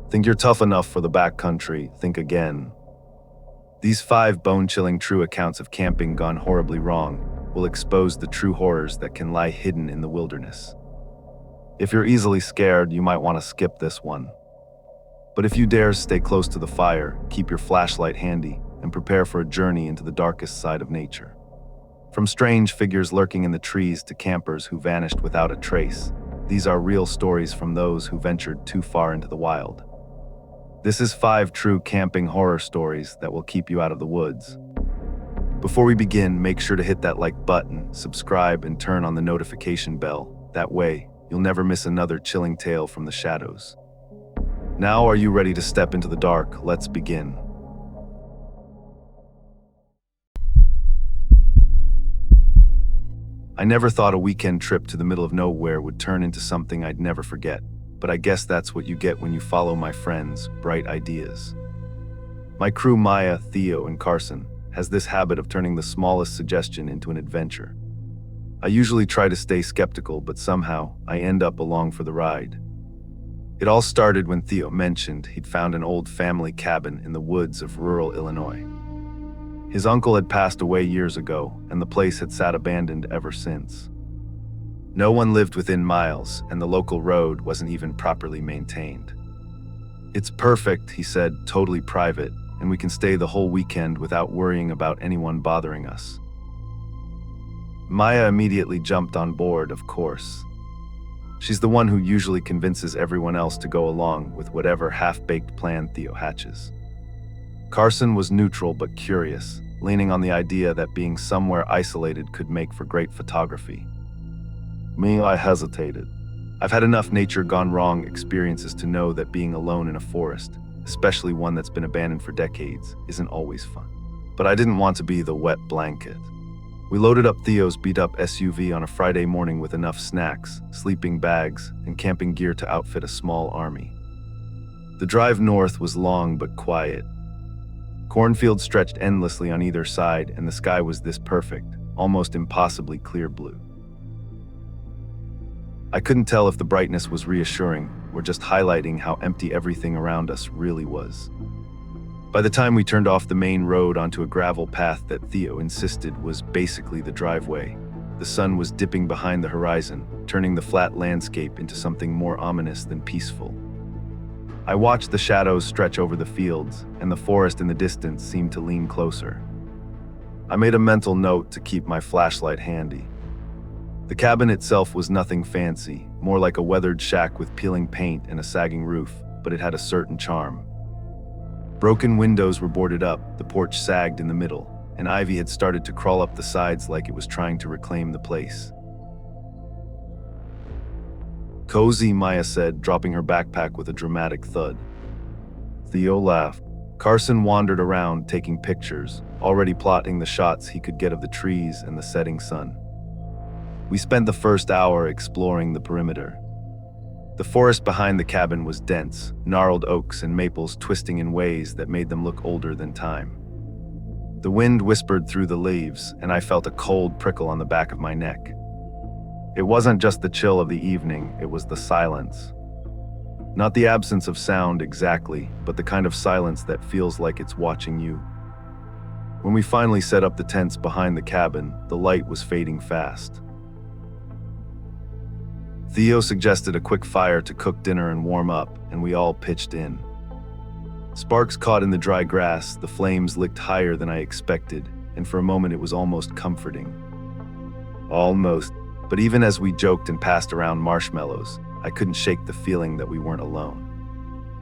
Think you're tough enough for the backcountry, think again. These 5 bone-chilling true accounts of camping gone horribly wrong will expose the true horrors that can lie hidden in the wilderness. If you're easily scared, you might want to skip this one. But if you dare stay close to the fire, keep your flashlight handy, and prepare for a journey into the darkest side of nature. From strange figures lurking in the trees to campers who vanished without a trace, these are real stories from those who ventured too far into the wild. This is 5 true camping horror stories that will keep you out of the woods. Before we begin, make sure to hit that like button, subscribe, and turn on the notification bell. That way, you'll never miss another chilling tale from the shadows. Now, are you ready to step into the dark? Let's begin. I never thought a weekend trip to the middle of nowhere would turn into something I'd never forget, but I guess that's what you get when you follow my friends' bright ideas. My crew, Maya, Theo, and Carson, has this habit of turning the smallest suggestion into an adventure. I usually try to stay skeptical, but somehow I end up along for the ride. It all started when Theo mentioned he'd found an old family cabin in the woods of rural Illinois. His uncle had passed away years ago, and the place had sat abandoned ever since. No one lived within miles, and the local road wasn't even properly maintained. "It's perfect," he said, "totally private, and we can stay the whole weekend without worrying about anyone bothering us." Maya immediately jumped on board, of course. She's the one who usually convinces everyone else to go along with whatever half-baked plan Theo hatches. Carson was neutral but curious, leaning on the idea that being somewhere isolated could make for great photography. Me, I hesitated. I've had enough nature-gone-wrong experiences to know that being alone in a forest, especially one that's been abandoned for decades, isn't always fun. But I didn't want to be the wet blanket. We loaded up Theo's beat-up SUV on a Friday morning with enough snacks, sleeping bags, and camping gear to outfit a small army. The drive north was long but quiet. Cornfields stretched endlessly on either side, and the sky was this perfect, almost impossibly clear blue. I couldn't tell if the brightness was reassuring or just highlighting how empty everything around us really was. By the time we turned off the main road onto a gravel path that Theo insisted was basically the driveway, the sun was dipping behind the horizon, turning the flat landscape into something more ominous than peaceful. I watched the shadows stretch over the fields, and the forest in the distance seemed to lean closer. I made a mental note to keep my flashlight handy. The cabin itself was nothing fancy, more like a weathered shack with peeling paint and a sagging roof, but it had a certain charm. Broken windows were boarded up, the porch sagged in the middle, and ivy had started to crawl up the sides like it was trying to reclaim the place. "Cozy," Maya said, dropping her backpack with a dramatic thud. Theo laughed. Carson wandered around, taking pictures, already plotting the shots he could get of the trees and the setting sun. We spent the first hour exploring the perimeter. The forest behind the cabin was dense, gnarled oaks and maples twisting in ways that made them look older than time. The wind whispered through the leaves, and I felt a cold prickle on the back of my neck. It wasn't just the chill of the evening, it was the silence. Not the absence of sound exactly, but the kind of silence that feels like it's watching you. When we finally set up the tents behind the cabin, the light was fading fast. Theo suggested a quick fire to cook dinner and warm up, and we all pitched in. Sparks caught in the dry grass, the flames licked higher than I expected, and for a moment it was almost comforting. Almost, but even as we joked and passed around marshmallows, I couldn't shake the feeling that we weren't alone.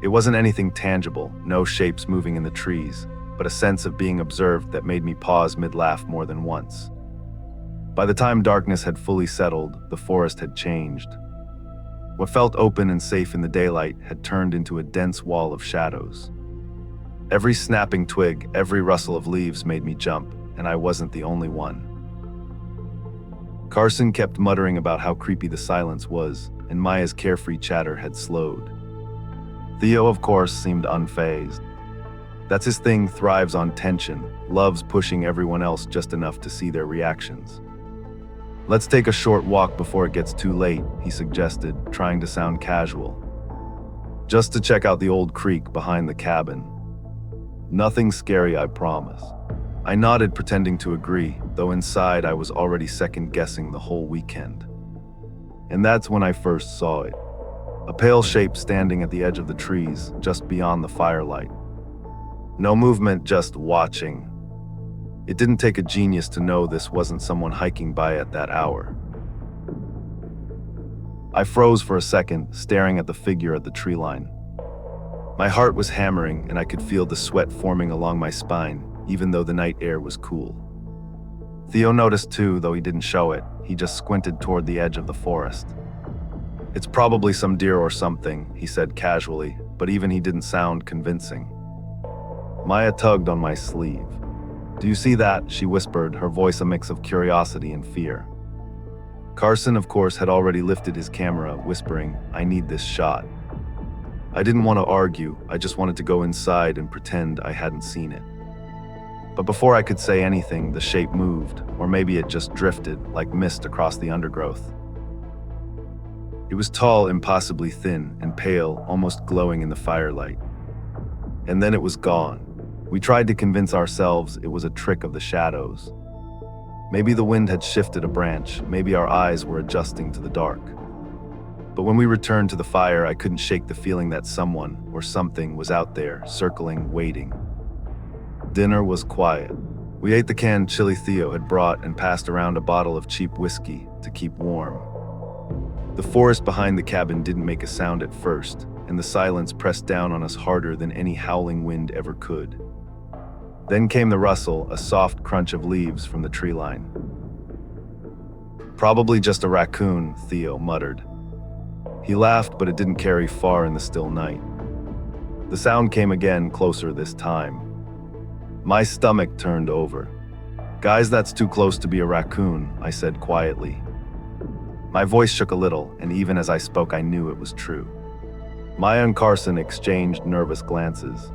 It wasn't anything tangible, no shapes moving in the trees, but a sense of being observed that made me pause mid-laugh more than once. By the time darkness had fully settled, the forest had changed. What felt open and safe in the daylight had turned into a dense wall of shadows. Every snapping twig, every rustle of leaves made me jump, and I wasn't the only one. Carson kept muttering about how creepy the silence was, and Maya's carefree chatter had slowed. Theo, of course, seemed unfazed. That's his thing, thrives on tension, loves pushing everyone else just enough to see their reactions. "Let's take a short walk before it gets too late," he suggested, trying to sound casual. just to check out the old creek behind the cabin. Nothing scary, I promise. I nodded, pretending to agree, though inside I was already second-guessing the whole weekend. And that's when I first saw it. A pale shape standing at the edge of the trees, just beyond the firelight. No movement, just watching. It didn't take a genius to know this wasn't someone hiking by at that hour. I froze for a second, staring at the figure at the tree line. My heart was hammering, and I could feel the sweat forming along my spine, even though the night air was cool. Theo noticed too, though he didn't show it. He just squinted toward the edge of the forest. "It's probably some deer or something," he said casually, but even he didn't sound convincing. Maya tugged on my sleeve. "Do you see that?" she whispered, her voice a mix of curiosity and fear. Carson, of course, had already lifted his camera, whispering, "I need this shot." I didn't want to argue, I just wanted to go inside and pretend I hadn't seen it. But before I could say anything, the shape moved, or maybe it just drifted, like mist across the undergrowth. It was tall, impossibly thin, and pale, almost glowing in the firelight. And then it was gone. We tried to convince ourselves it was a trick of the shadows. Maybe the wind had shifted a branch, maybe our eyes were adjusting to the dark. But when we returned to the fire, I couldn't shake the feeling that someone, or something, was out there, circling, waiting. Dinner was quiet. We ate the canned chili Theo had brought and passed around a bottle of cheap whiskey to keep warm. The forest behind the cabin didn't make a sound at first, and the silence pressed down on us harder than any howling wind ever could. Then came the rustle, a soft crunch of leaves from the tree line. "Probably just a raccoon," Theo muttered. He laughed, but it didn't carry far in the still night. The sound came again, closer this time. My stomach turned over. "Guys, that's too close to be a raccoon," I said quietly. My voice shook a little, and even as I spoke, I knew it was true. Maya and Carson exchanged nervous glances.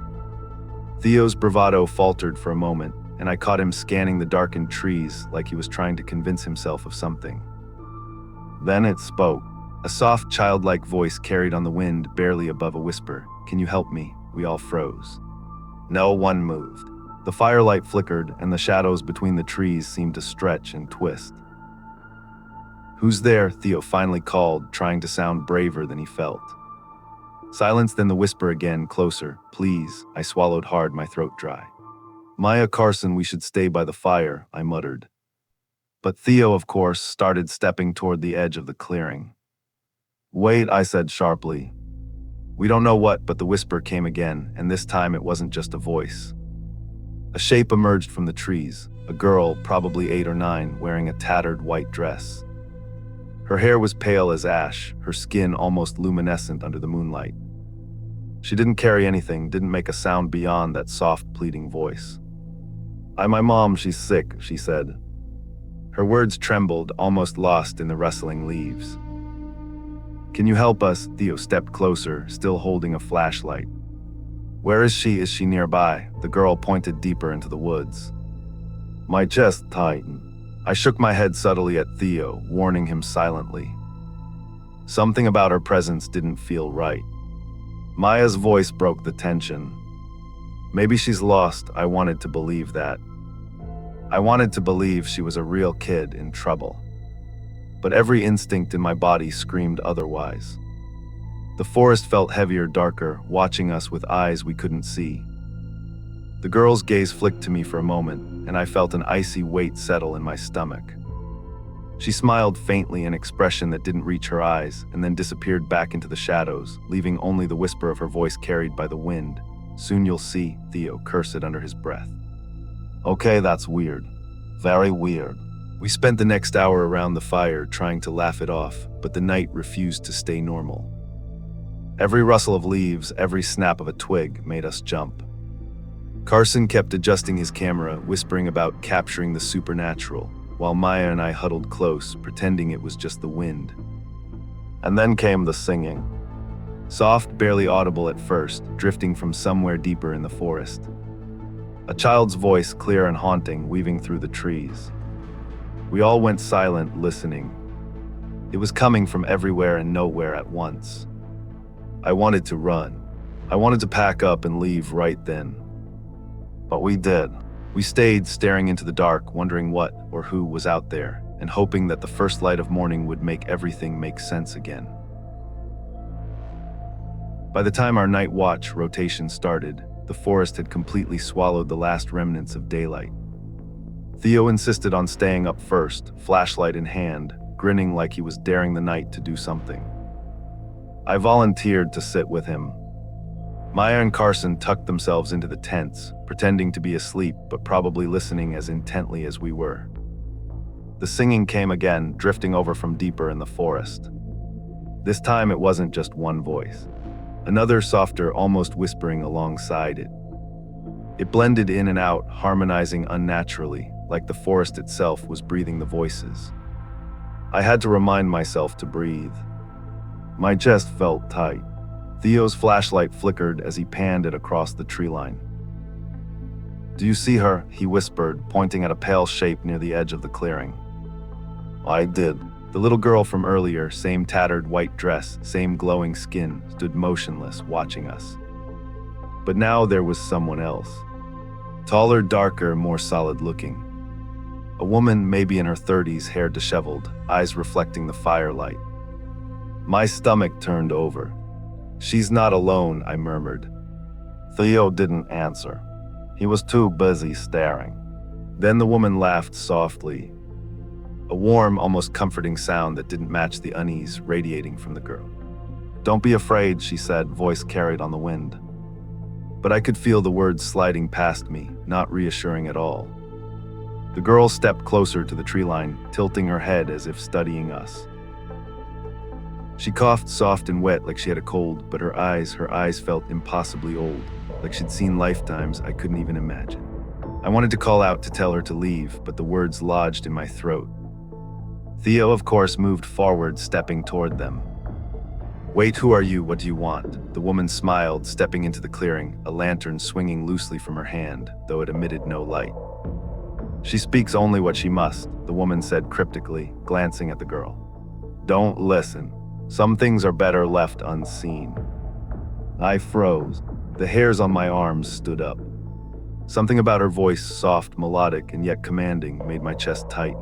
Theo's bravado faltered for a moment, and I caught him scanning the darkened trees like he was trying to convince himself of something. Then it spoke. A soft, childlike voice carried on the wind, barely above a whisper. "Can you help me?" We all froze. No one moved. The firelight flickered, and the shadows between the trees seemed to stretch and twist. "Who's there?" Theo finally called, trying to sound braver than he felt. Silence, then the whisper again, closer. "Please." I swallowed hard, my throat dry. "Maya, Carson, we should stay by the fire," I muttered. But Theo, of course, started stepping toward the edge of the clearing. "Wait," I said sharply. We don't know what, but the whisper came again, and this time it wasn't just a voice. A shape emerged from the trees, a girl, probably 8 or 9, wearing a tattered white dress. Her hair was pale as ash, her skin almost luminescent under the moonlight. She didn't carry anything, didn't make a sound beyond that soft, pleading voice. My mom, she's sick," she said. Her words trembled, almost lost in the rustling leaves. "Can you help us?" Theo stepped closer, still holding a flashlight. "Where is she? Is she nearby?" The girl pointed deeper into the woods. My chest tightened. I shook my head subtly at Theo, warning him silently. Something about her presence didn't feel right. Maya's voice broke the tension. Maybe she's lost. I wanted to believe that. I wanted to believe she was a real kid in trouble. But every instinct in my body screamed otherwise. The forest felt heavier, darker, watching us with eyes we couldn't see. The girl's gaze flicked to me for a moment, and I felt an icy weight settle in my stomach. She smiled faintly, an expression that didn't reach her eyes, and then disappeared back into the shadows, leaving only the whisper of her voice carried by the wind. "Soon you'll see," Theo cursed under his breath. "Okay, that's weird. Very weird." We spent the next hour around the fire trying to laugh it off, but the night refused to stay normal. Every rustle of leaves, every snap of a twig made us jump. Carson kept adjusting his camera, whispering about capturing the supernatural, while Maya and I huddled close, pretending it was just the wind. And then came the singing. Soft, barely audible at first, drifting from somewhere deeper in the forest. A child's voice, clear and haunting, weaving through the trees. We all went silent, listening. It was coming from everywhere and nowhere at once. I wanted to run. I wanted to pack up and leave right then. But we did. We stayed staring into the dark, wondering what or who was out there, and hoping that the first light of morning would make everything make sense again. By the time our night watch rotation started, the forest had completely swallowed the last remnants of daylight. Theo insisted on staying up first, flashlight in hand, grinning like he was daring the night to do something. I volunteered to sit with him. Maya and Carson tucked themselves into the tents, pretending to be asleep but probably listening as intently as we were. The singing came again, drifting over from deeper in the forest. This time it wasn't just one voice. Another softer, almost whispering alongside it. It blended in and out, harmonizing unnaturally, like the forest itself was breathing the voices. I had to remind myself to breathe. My chest felt tight. Theo's flashlight flickered as he panned it across the tree line. "Do you see her?" he whispered, pointing at a pale shape near the edge of the clearing. I did. The little girl from earlier, same tattered white dress, same glowing skin, stood motionless, watching us. But now there was someone else. Taller, darker, more solid-looking. A woman, maybe in her 30s, hair disheveled, eyes reflecting the firelight. My stomach turned over. "She's not alone," I murmured. Theo didn't answer. He was too busy staring. Then the woman laughed softly. A warm, almost comforting sound that didn't match the unease radiating from the girl. "Don't be afraid," she said, voice carried on the wind. But I could feel the words sliding past me, not reassuring at all. The girl stepped closer to the tree line, tilting her head as if studying us. She coughed soft and wet like she had a cold, but her eyes felt impossibly old, like she'd seen lifetimes I couldn't even imagine. I wanted to call out to tell her to leave, but the words lodged in my throat. Theo, of course, moved forward, stepping toward them. "Wait, who are you? What do you want?" The woman smiled, stepping into the clearing, a lantern swinging loosely from her hand, though it emitted no light. "She speaks only what she must," the woman said cryptically, glancing at the girl. "Don't listen. Some things are better left unseen." I froze. The hairs on my arms stood up. Something about her voice, soft, melodic, and yet commanding, made my chest tighten.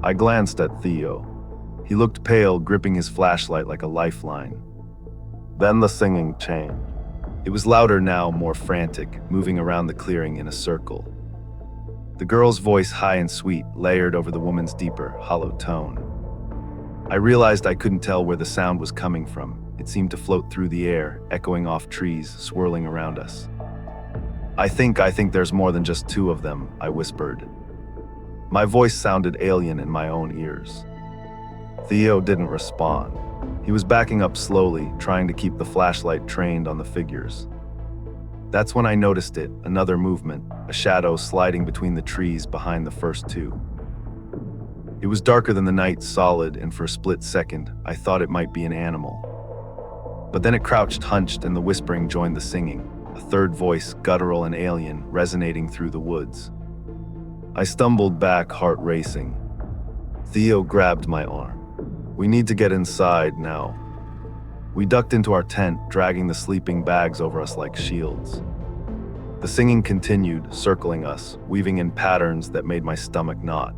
I glanced at Theo. He looked pale, gripping his flashlight like a lifeline. Then the singing changed. It was louder now, more frantic, moving around the clearing in a circle. The girl's voice, high and sweet, layered over the woman's deeper, hollow tone. I realized I couldn't tell where the sound was coming from. It seemed to float through the air, echoing off trees, swirling around us. I think there's more than just two of them," I whispered. My voice sounded alien in my own ears. Theo didn't respond. He was backing up slowly, trying to keep the flashlight trained on the figures. That's when I noticed it, another movement, a shadow sliding between the trees behind the first two. It was darker than the night, solid, and for a split second, I thought it might be an animal. But then it crouched, hunched, and the whispering joined the singing, a third voice, guttural and alien, resonating through the woods. I stumbled back, heart racing. Theo grabbed my arm. "We need to get inside now." We ducked into our tent, dragging the sleeping bags over us like shields. The singing continued, circling us, weaving in patterns that made my stomach knot.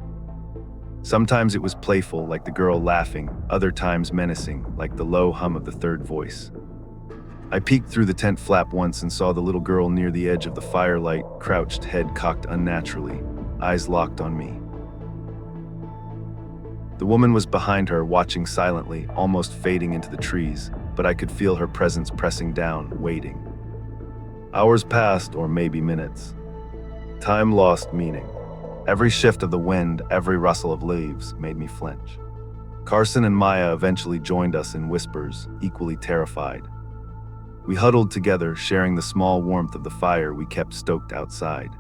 Sometimes it was playful, like the girl laughing, other times menacing, like the low hum of the third voice. I peeked through the tent flap once and saw the little girl near the edge of the firelight, crouched, head cocked unnaturally, eyes locked on me. The woman was behind her, watching silently, almost fading into the trees, but I could feel her presence pressing down, waiting. Hours passed, or maybe minutes. Time lost meaning. Every shift of the wind, every rustle of leaves, made me flinch. Carson and Maya eventually joined us in whispers, equally terrified. We huddled together, sharing the small warmth of the fire we kept stoked outside.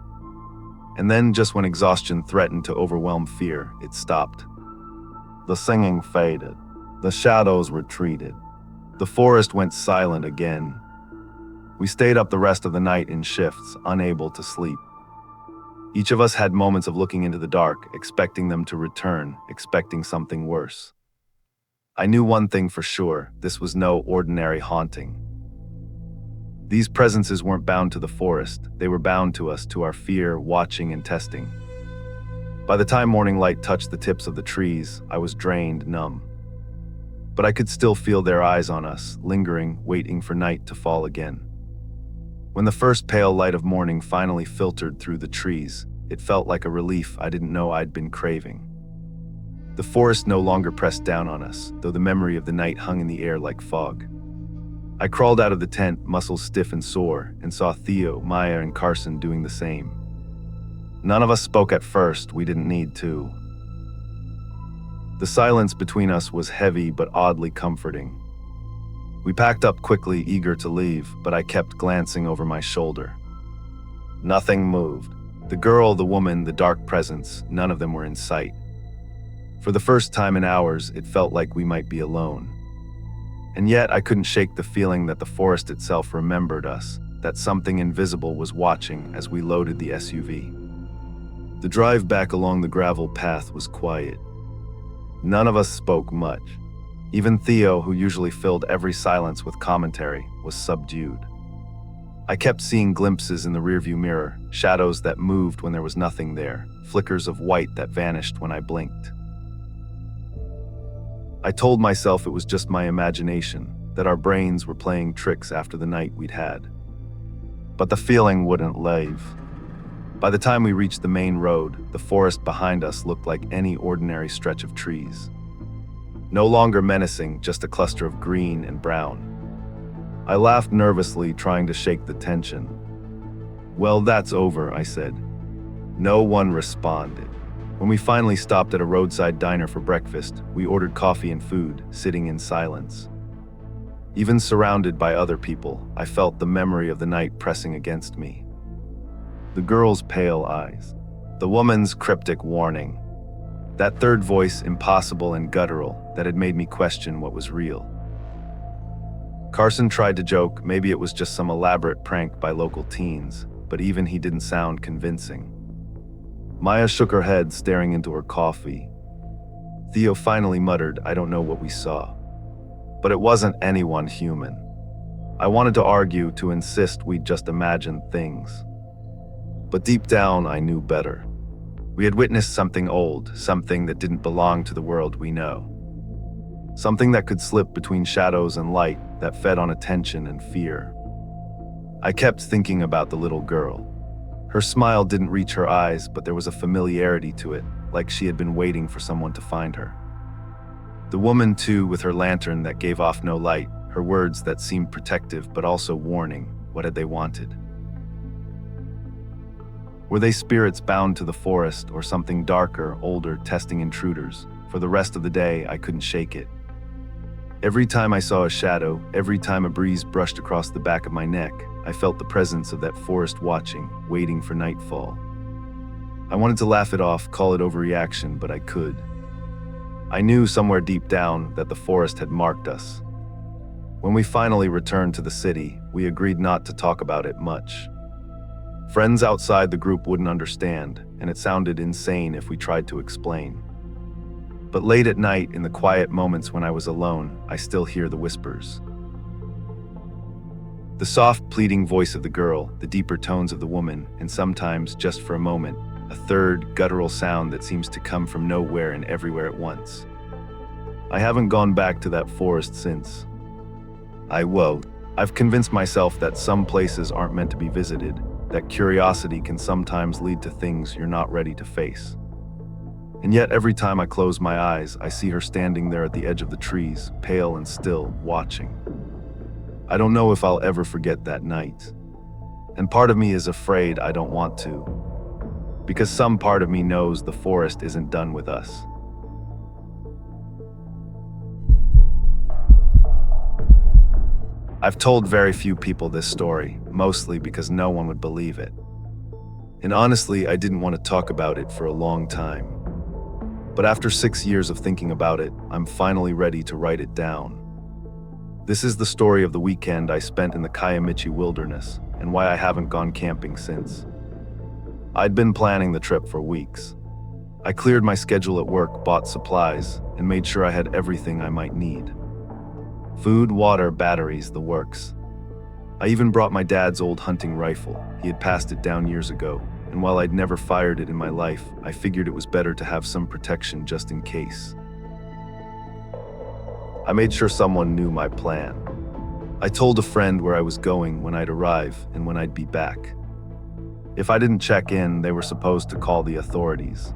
And then, just when exhaustion threatened to overwhelm fear, it stopped. The singing faded. The shadows retreated. The forest went silent again. We stayed up the rest of the night in shifts, unable to sleep. Each of us had moments of looking into the dark, expecting them to return, expecting something worse. I knew one thing for sure: this was no ordinary haunting. These presences weren't bound to the forest, they were bound to us, to our fear, watching, and testing. By the time morning light touched the tips of the trees, I was drained, numb. But I could still feel their eyes on us, lingering, waiting for night to fall again. When the first pale light of morning finally filtered through the trees, it felt like a relief I didn't know I'd been craving. The forest no longer pressed down on us, though the memory of the night hung in the air like fog. I crawled out of the tent, muscles stiff and sore, and saw Theo, Maya, and Carson doing the same. None of us spoke at first, we didn't need to. The silence between us was heavy but oddly comforting. We packed up quickly, eager to leave, but I kept glancing over my shoulder. Nothing moved. The girl, the woman, the dark presence, none of them were in sight. For the first time in hours, it felt like we might be alone. And yet I couldn't shake the feeling that the forest itself remembered us, that something invisible was watching as we loaded the SUV. The drive back along the gravel path was quiet. None of us spoke much. Even Theo, who usually filled every silence with commentary, was subdued. I kept seeing glimpses in the rearview mirror, shadows that moved when there was nothing there, flickers of white that vanished when I blinked. I told myself it was just my imagination, that our brains were playing tricks after the night we'd had. But the feeling wouldn't leave. By the time we reached the main road, the forest behind us looked like any ordinary stretch of trees. No longer menacing, just a cluster of green and brown. I laughed nervously, trying to shake the tension. "Well, that's over," I said. No one responded. When we finally stopped at a roadside diner for breakfast, we ordered coffee and food, sitting in silence. Even surrounded by other people, I felt the memory of the night pressing against me. The girl's pale eyes, the woman's cryptic warning, that third voice, impossible and guttural, that had made me question what was real. Carson tried to joke, maybe it was just some elaborate prank by local teens, but even he didn't sound convincing. Maya shook her head, staring into her coffee. Theo finally muttered, "I don't know what we saw." But it wasn't anyone human. I wanted to argue, to insist we'd just imagined things. But deep down, I knew better. We had witnessed something old, something that didn't belong to the world we know. Something that could slip between shadows and light, that fed on attention and fear. I kept thinking about the little girl. Her smile didn't reach her eyes, but there was a familiarity to it, like she had been waiting for someone to find her. The woman, too, with her lantern that gave off no light, her words that seemed protective but also warning. What had they wanted? Were they spirits bound to the forest, or something darker, older, testing intruders? For the rest of the day, I couldn't shake it. Every time I saw a shadow, every time a breeze brushed across the back of my neck, I felt the presence of that forest watching, waiting for nightfall. I wanted to laugh it off, call it overreaction, but I could. I knew somewhere deep down that the forest had marked us. When we finally returned to the city, we agreed not to talk about it much. Friends outside the group wouldn't understand, and it sounded insane if we tried to explain. But late at night, in the quiet moments when I was alone, I still hear the whispers. The soft, pleading voice of the girl, the deeper tones of the woman, and sometimes, just for a moment, a third, guttural sound that seems to come from nowhere and everywhere at once. I haven't gone back to that forest since. I've convinced myself that some places aren't meant to be visited, that curiosity can sometimes lead to things you're not ready to face. And yet every time I close my eyes, I see her standing there at the edge of the trees, pale and still, watching. I don't know if I'll ever forget that night. And part of me is afraid I don't want to, because some part of me knows the forest isn't done with us. I've told very few people this story, mostly because no one would believe it. And honestly, I didn't want to talk about it for a long time. But after 6 years of thinking about it, I'm finally ready to write it down. This is the story of the weekend I spent in the Kiamichi wilderness, and why I haven't gone camping since. I'd been planning the trip for weeks. I cleared my schedule at work, bought supplies, and made sure I had everything I might need. Food, water, batteries, the works. I even brought my dad's old hunting rifle. He had passed it down years ago, and while I'd never fired it in my life, I figured it was better to have some protection just in case. I made sure someone knew my plan. I told a friend where I was going, when I'd arrive, and when I'd be back. If I didn't check in, they were supposed to call the authorities.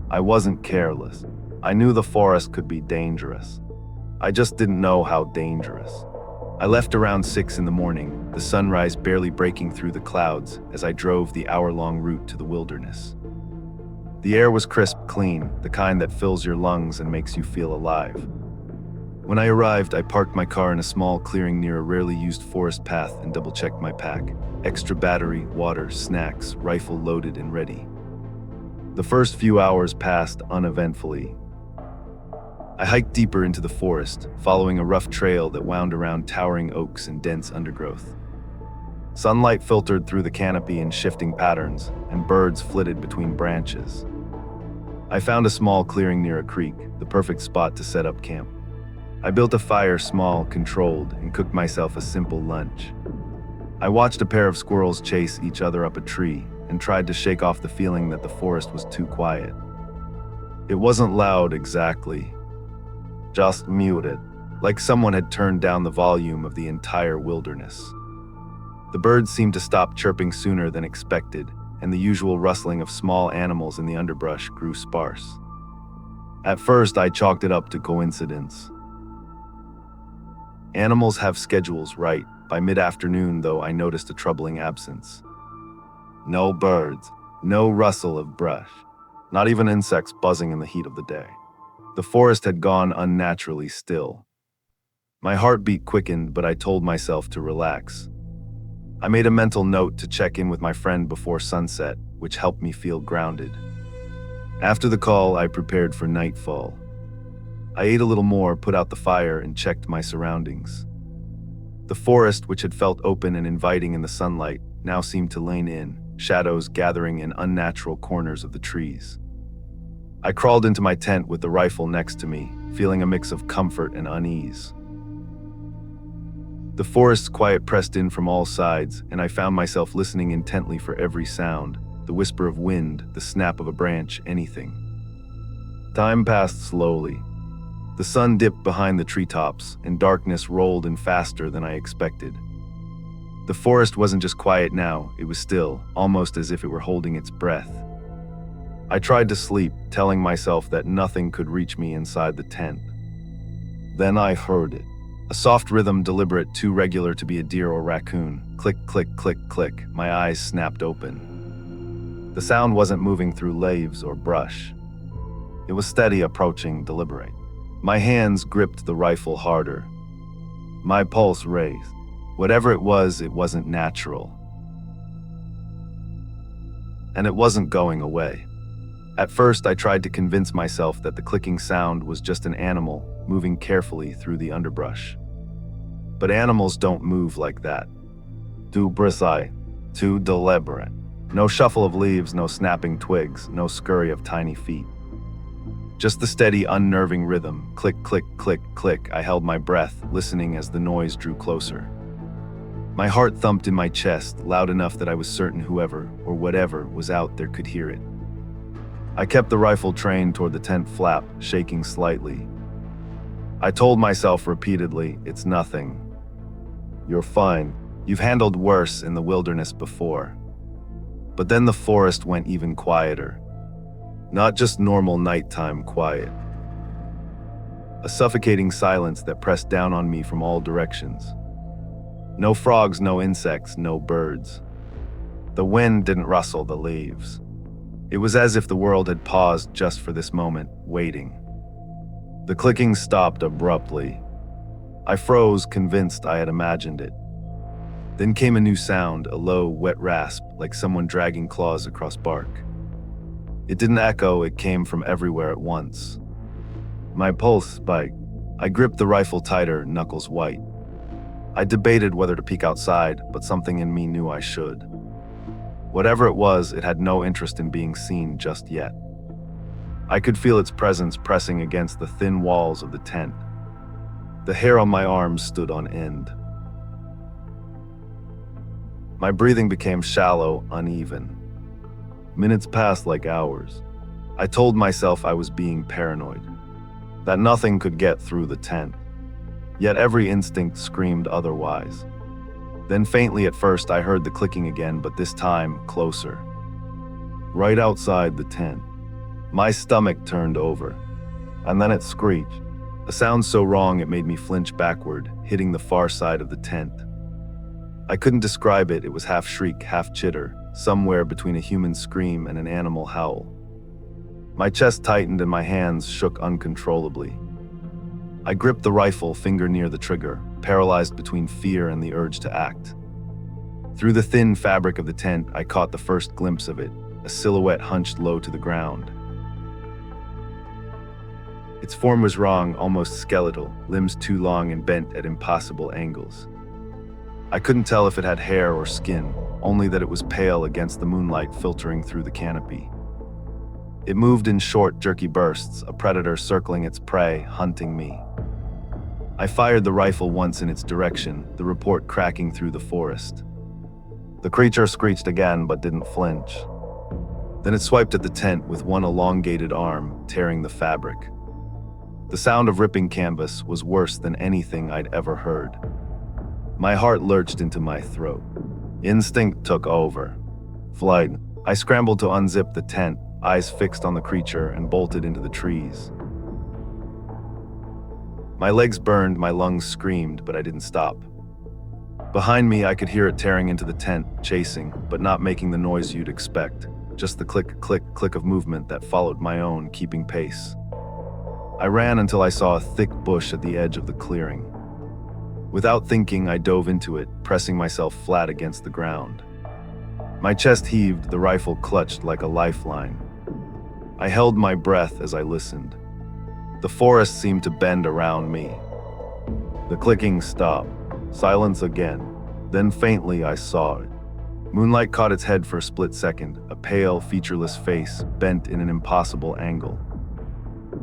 I wasn't careless. I knew the forest could be dangerous. I just didn't know how dangerous. I left around 6 in the morning, the sunrise barely breaking through the clouds as I drove the hour-long route to the wilderness. The air was crisp, clean, the kind that fills your lungs and makes you feel alive. When I arrived, I parked my car in a small clearing near a rarely used forest path and double-checked my pack. Extra battery, water, snacks, rifle loaded and ready. The first few hours passed uneventfully. I hiked deeper into the forest, following a rough trail that wound around towering oaks and dense undergrowth. Sunlight filtered through the canopy in shifting patterns, and birds flitted between branches. I found a small clearing near a creek, the perfect spot to set up camp. I built a fire small, controlled, and cooked myself a simple lunch. I watched a pair of squirrels chase each other up a tree and tried to shake off the feeling that the forest was too quiet. It wasn't loud exactly, just muted, like someone had turned down the volume of the entire wilderness. The birds seemed to stop chirping sooner than expected, and the usual rustling of small animals in the underbrush grew sparse. At first, I chalked it up to coincidence. Animals have schedules, right? By mid-afternoon, though, I noticed a troubling absence. No birds, no rustle of brush, not even insects buzzing in the heat of the day. The forest had gone unnaturally still. My heartbeat quickened, but I told myself to relax. I made a mental note to check in with my friend before sunset, which helped me feel grounded. After the call, I prepared for nightfall. I ate a little more, put out the fire, and checked my surroundings. The forest, which had felt open and inviting in the sunlight, now seemed to lean in, shadows gathering in unnatural corners of the trees. I crawled into my tent with the rifle next to me, feeling a mix of comfort and unease. The forest's quiet pressed in from all sides, and I found myself listening intently for every sound, the whisper of wind, the snap of a branch, anything. Time passed slowly. The sun dipped behind the treetops, and darkness rolled in faster than I expected. The forest wasn't just quiet now, it was still, almost as if it were holding its breath. I tried to sleep, telling myself that nothing could reach me inside the tent. Then I heard it. A soft rhythm, deliberate, too regular to be a deer or raccoon. Click, click, click, click. My eyes snapped open. The sound wasn't moving through leaves or brush. It was steady, approaching, deliberate. My hands gripped the rifle harder. My pulse raised. Whatever it wasn't natural. And it wasn't going away. At first, I tried to convince myself that the clicking sound was just an animal moving carefully through the underbrush. But animals don't move like that. Too precise, too deliberate. No shuffle of leaves, no snapping twigs, no scurry of tiny feet. Just the steady, unnerving rhythm, click, click, click, click. I held my breath, listening as the noise drew closer. My heart thumped in my chest, loud enough that I was certain whoever, or whatever, was out there could hear it. I kept the rifle trained toward the tent flap, shaking slightly. I told myself repeatedly, it's nothing. You're fine. You've handled worse in the wilderness before. But then the forest went even quieter. Not just normal nighttime quiet. A suffocating silence that pressed down on me from all directions. No frogs, no insects, no birds. The wind didn't rustle the leaves. It was as if the world had paused just for this moment, waiting. The clicking stopped abruptly. I froze, convinced I had imagined it. Then came a new sound, a low, wet rasp, like someone dragging claws across bark. It didn't echo, it came from everywhere at once. My pulse spiked. I gripped the rifle tighter, knuckles white. I debated whether to peek outside, but something in me knew I should. Whatever it was, it had no interest in being seen just yet. I could feel its presence pressing against the thin walls of the tent. The hair on my arms stood on end. My breathing became shallow, uneven. Minutes passed like hours. I told myself I was being paranoid, that nothing could get through the tent. Yet every instinct screamed otherwise. Then faintly at first I heard the clicking again, but this time closer. Right outside the tent. My stomach turned over, and then it screeched. A sound so wrong it made me flinch backward, hitting the far side of the tent. I couldn't describe it, it was half shriek, half chitter, somewhere between a human scream and an animal howl. My chest tightened and my hands shook uncontrollably. I gripped the rifle, finger near the trigger, paralyzed between fear and the urge to act. Through the thin fabric of the tent, I caught the first glimpse of it, a silhouette hunched low to the ground. Its form was wrong, almost skeletal, limbs too long and bent at impossible angles. I couldn't tell if it had hair or skin, only that it was pale against the moonlight filtering through the canopy. It moved in short, jerky bursts, a predator circling its prey, hunting me. I fired the rifle once in its direction, the report cracking through the forest. The creature screeched again but didn't flinch. Then it swiped at the tent with one elongated arm, tearing the fabric. The sound of ripping canvas was worse than anything I'd ever heard. My heart lurched into my throat. Instinct took over. Flight. I scrambled to unzip the tent, eyes fixed on the creature, and bolted into the trees. My legs burned, my lungs screamed, but I didn't stop. Behind me, I could hear it tearing into the tent, chasing, but not making the noise you'd expect. Just the click, click, click of movement that followed my own, keeping pace. I ran until I saw a thick bush at the edge of the clearing. Without thinking, I dove into it, pressing myself flat against the ground. My chest heaved, the rifle clutched like a lifeline. I held my breath as I listened. The forest seemed to bend around me. The clicking stopped. Silence again. Then faintly I saw it. Moonlight caught its head for a split second, a pale, featureless face bent in an impossible angle.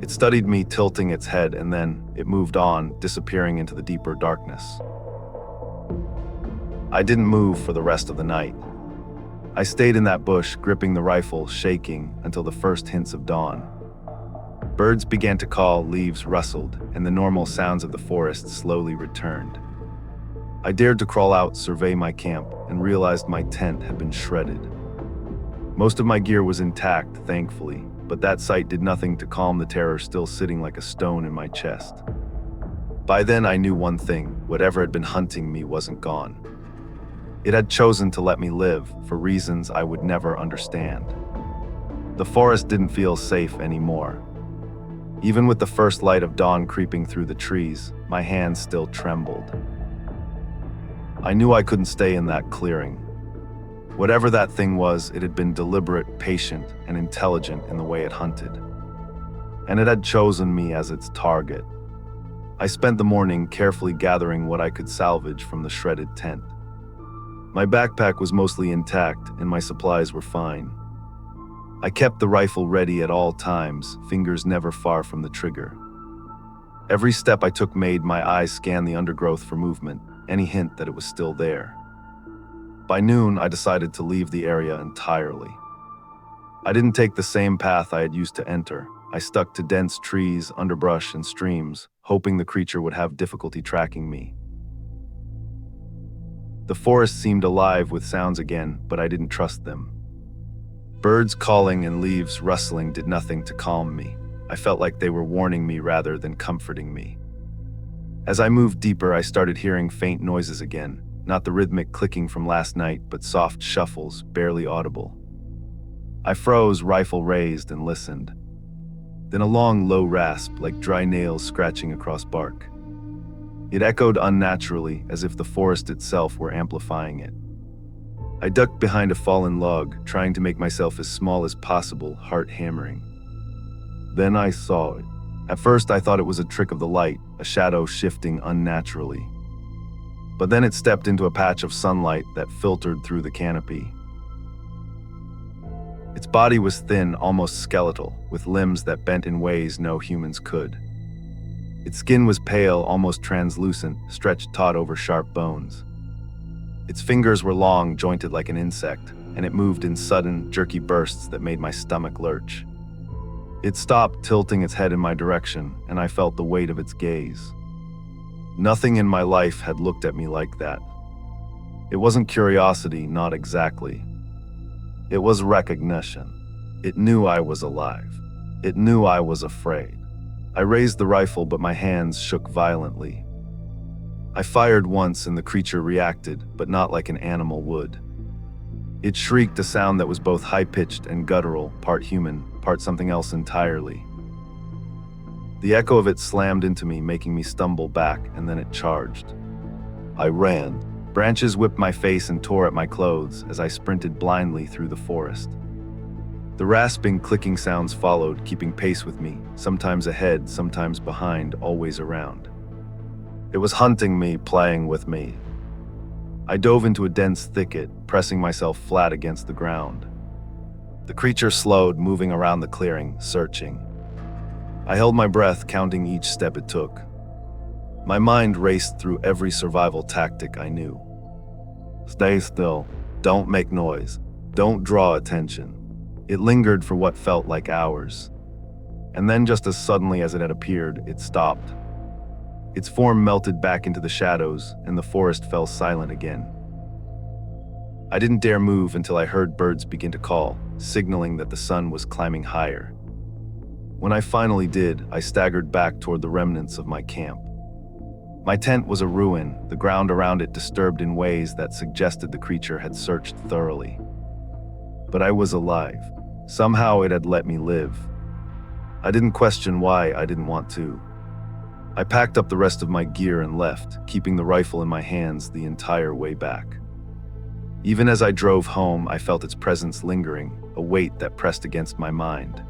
It studied me, tilting its head, and then it moved on, disappearing into the deeper darkness. I didn't move for the rest of the night. I stayed in that bush, gripping the rifle, shaking, until the first hints of dawn. Birds began to call, leaves rustled, and the normal sounds of the forest slowly returned. I dared to crawl out, survey my camp, and realized my tent had been shredded. Most of my gear was intact, thankfully, but that sight did nothing to calm the terror still sitting like a stone in my chest. By then I knew one thing, whatever had been hunting me wasn't gone. It had chosen to let me live, for reasons I would never understand. The forest didn't feel safe anymore. Even with the first light of dawn creeping through the trees, my hands still trembled. I knew I couldn't stay in that clearing. Whatever that thing was, it had been deliberate, patient, and intelligent in the way it hunted. And it had chosen me as its target. I spent the morning carefully gathering what I could salvage from the shredded tent. My backpack was mostly intact, and my supplies were fine. I kept the rifle ready at all times, fingers never far from the trigger. Every step I took made my eyes scan the undergrowth for movement, any hint that it was still there. By noon, I decided to leave the area entirely. I didn't take the same path I had used to enter. I stuck to dense trees, underbrush, and streams, hoping the creature would have difficulty tracking me. The forest seemed alive with sounds again, but I didn't trust them. Birds calling and leaves rustling did nothing to calm me. I felt like they were warning me rather than comforting me. As I moved deeper, I started hearing faint noises again. Not the rhythmic clicking from last night, but soft shuffles, barely audible. I froze, rifle raised, and listened. Then a long, low rasp, like dry nails scratching across bark. It echoed unnaturally, as if the forest itself were amplifying it. I ducked behind a fallen log, trying to make myself as small as possible, heart hammering. Then I saw it. At first I thought it was a trick of the light, a shadow shifting unnaturally. But then it stepped into a patch of sunlight that filtered through the canopy. Its body was thin, almost skeletal, with limbs that bent in ways no humans could. Its skin was pale, almost translucent, stretched taut over sharp bones. Its fingers were long, jointed like an insect, and it moved in sudden, jerky bursts that made my stomach lurch. It stopped, tilting its head in my direction, and I felt the weight of its gaze. Nothing in my life had looked at me like that. It wasn't curiosity, not exactly. It was recognition. It knew I was alive. It knew I was afraid. I raised the rifle, but my hands shook violently. I fired once and the creature reacted, but not like an animal would. It shrieked a sound that was both high-pitched and guttural, part human, part something else entirely. The echo of it slammed into me, making me stumble back, and then it charged. I ran. Branches whipped my face and tore at my clothes as I sprinted blindly through the forest. The rasping, clicking sounds followed, keeping pace with me, sometimes ahead, sometimes behind, always around. It was hunting me, playing with me. I dove into a dense thicket, pressing myself flat against the ground. The creature slowed, moving around the clearing, searching. I held my breath, counting each step it took. My mind raced through every survival tactic I knew. Stay still. Don't make noise. Don't draw attention. It lingered for what felt like hours. And then, just as suddenly as it had appeared, it stopped. Its form melted back into the shadows, and the forest fell silent again. I didn't dare move until I heard birds begin to call, signaling that the sun was climbing higher. When I finally did, I staggered back toward the remnants of my camp. My tent was a ruin, the ground around it disturbed in ways that suggested the creature had searched thoroughly. But I was alive. Somehow it had let me live. I didn't question why. I didn't want to. I packed up the rest of my gear and left, keeping the rifle in my hands the entire way back. Even as I drove home, I felt its presence lingering, a weight that pressed against my mind.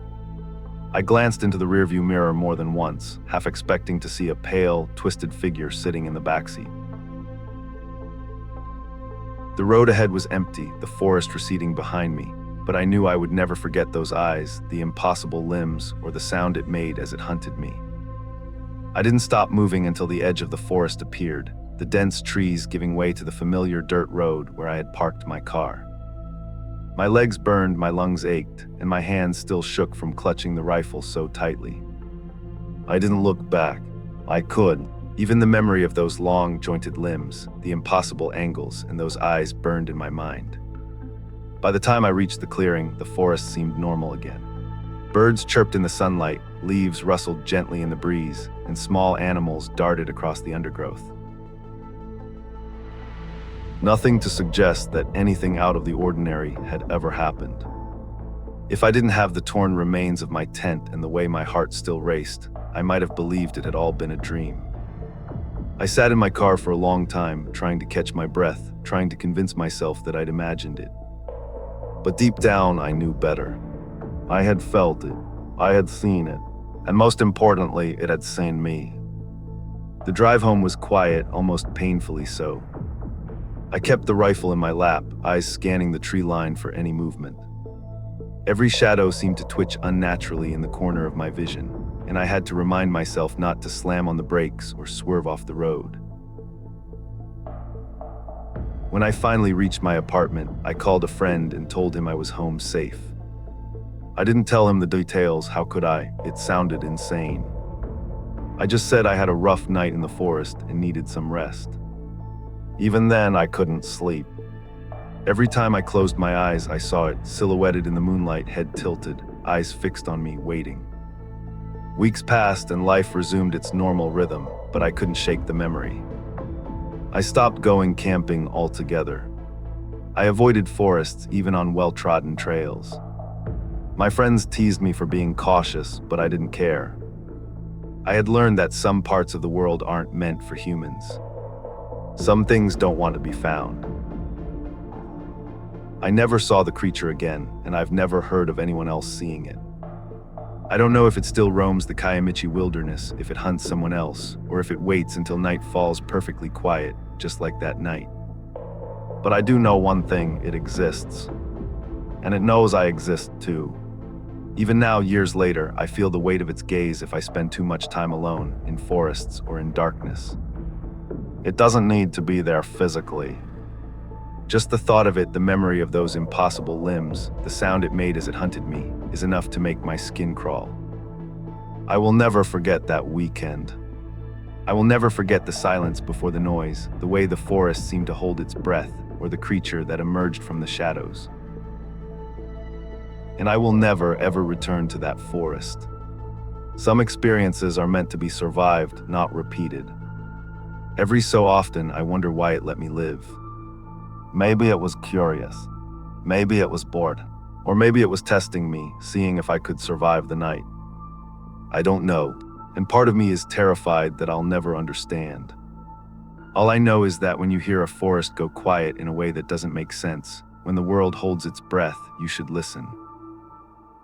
I glanced into the rearview mirror more than once, half expecting to see a pale, twisted figure sitting in the backseat. The road ahead was empty, the forest receding behind me, but I knew I would never forget those eyes, the impossible limbs, or the sound it made as it hunted me. I didn't stop moving until the edge of the forest appeared, the dense trees giving way to the familiar dirt road where I had parked my car. My legs burned, my lungs ached, and my hands still shook from clutching the rifle so tightly. I didn't look back. I could. Even the memory of those long, jointed limbs, the impossible angles, and those eyes burned in my mind. By the time I reached the clearing, the forest seemed normal again. Birds chirped in the sunlight, leaves rustled gently in the breeze, and small animals darted across the undergrowth. Nothing to suggest that anything out of the ordinary had ever happened. If I didn't have the torn remains of my tent and the way my heart still raced, I might have believed it had all been a dream. I sat in my car for a long time, trying to catch my breath, trying to convince myself that I'd imagined it. But deep down, I knew better. I had felt it, I had seen it, and most importantly, it had seen me. The drive home was quiet, almost painfully so. I kept the rifle in my lap, eyes scanning the tree line for any movement. Every shadow seemed to twitch unnaturally in the corner of my vision, and I had to remind myself not to slam on the brakes or swerve off the road. When I finally reached my apartment, I called a friend and told him I was home safe. I didn't tell him the details, how could I? It sounded insane. I just said I had a rough night in the forest and needed some rest. Even then, I couldn't sleep. Every time I closed my eyes, I saw it, silhouetted in the moonlight, head tilted, eyes fixed on me, waiting. Weeks passed and life resumed its normal rhythm, but I couldn't shake the memory. I stopped going camping altogether. I avoided forests, even on well-trodden trails. My friends teased me for being cautious, but I didn't care. I had learned that some parts of the world aren't meant for humans. Some things don't want to be found. I never saw the creature again, and I've never heard of anyone else seeing it. I don't know if it still roams the Kiamichi wilderness, if it hunts someone else, or if it waits until night falls perfectly quiet, just like that night. But I do know one thing, it exists. And it knows I exist too. Even now, years later, I feel the weight of its gaze if I spend too much time alone, in forests or in darkness. It doesn't need to be there physically. Just the thought of it, the memory of those impossible limbs, the sound it made as it hunted me, is enough to make my skin crawl. I will never forget that weekend. I will never forget the silence before the noise, the way the forest seemed to hold its breath, or the creature that emerged from the shadows. And I will never, ever return to that forest. Some experiences are meant to be survived, not repeated. Every so often, I wonder why it let me live. Maybe it was curious. Maybe it was bored. Or maybe it was testing me, seeing if I could survive the night. I don't know, and part of me is terrified that I'll never understand. All I know is that when you hear a forest go quiet in a way that doesn't make sense, when the world holds its breath, you should listen.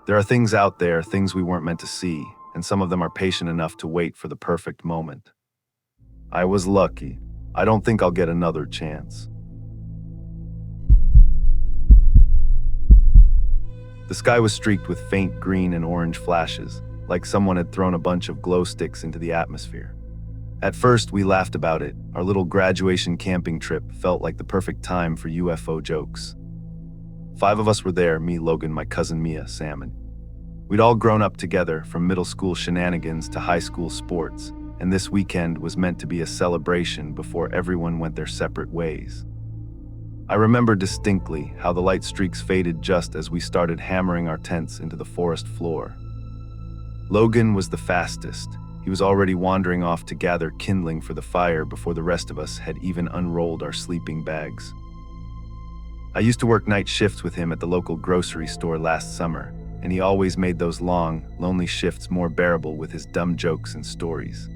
There are things out there, things we weren't meant to see, and some of them are patient enough to wait for the perfect moment. I was lucky. I don't think I'll get another chance. The sky was streaked with faint green and orange flashes, like someone had thrown a bunch of glow sticks into the atmosphere. At first, we laughed about it. Our little graduation camping trip felt like the perfect time for UFO jokes. 5 of us were there, me, Logan, my cousin Mia, Sam, and we'd all grown up together, from middle school shenanigans to high school sports, and this weekend was meant to be a celebration before everyone went their separate ways. I remember distinctly how the light streaks faded just as we started hammering our tents into the forest floor. Logan was the fastest. He was already wandering off to gather kindling for the fire before the rest of us had even unrolled our sleeping bags. I used to work night shifts with him at the local grocery store last summer, and he always made those long, lonely shifts more bearable with his dumb jokes and stories.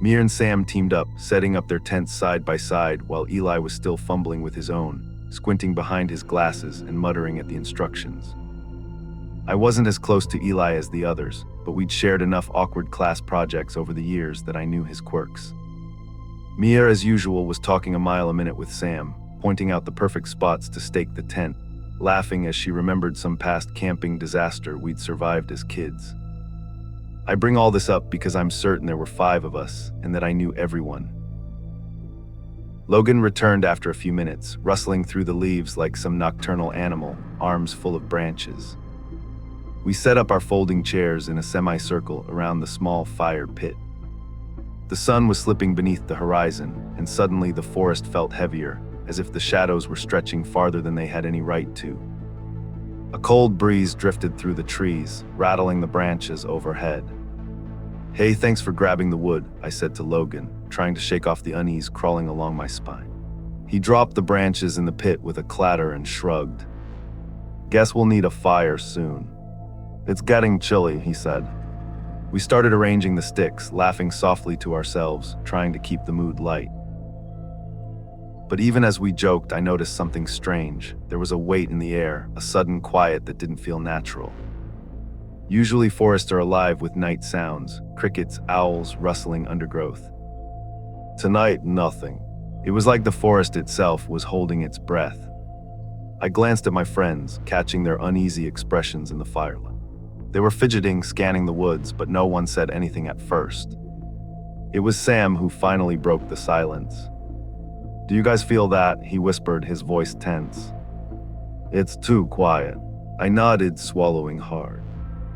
Mir and Sam teamed up, setting up their tents side by side while Eli was still fumbling with his own, squinting behind his glasses and muttering at the instructions. I wasn't as close to Eli as the others, but we'd shared enough awkward class projects over the years that I knew his quirks. Mia, as usual, was talking a mile a minute with Sam, pointing out the perfect spots to stake the tent, laughing as she remembered some past camping disaster we'd survived as kids. I bring all this up because I'm certain there were 5 of us, and that I knew everyone. Logan returned after a few minutes, rustling through the leaves like some nocturnal animal, arms full of branches. We set up our folding chairs in a semicircle around the small fire pit. The sun was slipping beneath the horizon, and suddenly the forest felt heavier, as if the shadows were stretching farther than they had any right to. A cold breeze drifted through the trees, rattling the branches overhead. "Hey, thanks for grabbing the wood," I said to Logan, trying to shake off the unease crawling along my spine. He dropped the branches in the pit with a clatter and shrugged. "Guess we'll need a fire soon." "It's getting chilly," he said. We started arranging the sticks, laughing softly to ourselves, trying to keep the mood light. But even as we joked, I noticed something strange. There was a weight in the air, a sudden quiet that didn't feel natural. Usually forests are alive with night sounds, crickets, owls, rustling undergrowth. Tonight, nothing. It was like the forest itself was holding its breath. I glanced at my friends, catching their uneasy expressions in the firelight. They were fidgeting, scanning the woods, but no one said anything at first. It was Sam who finally broke the silence. "Do you guys feel that?" he whispered, his voice tense. "It's too quiet." I nodded, swallowing hard.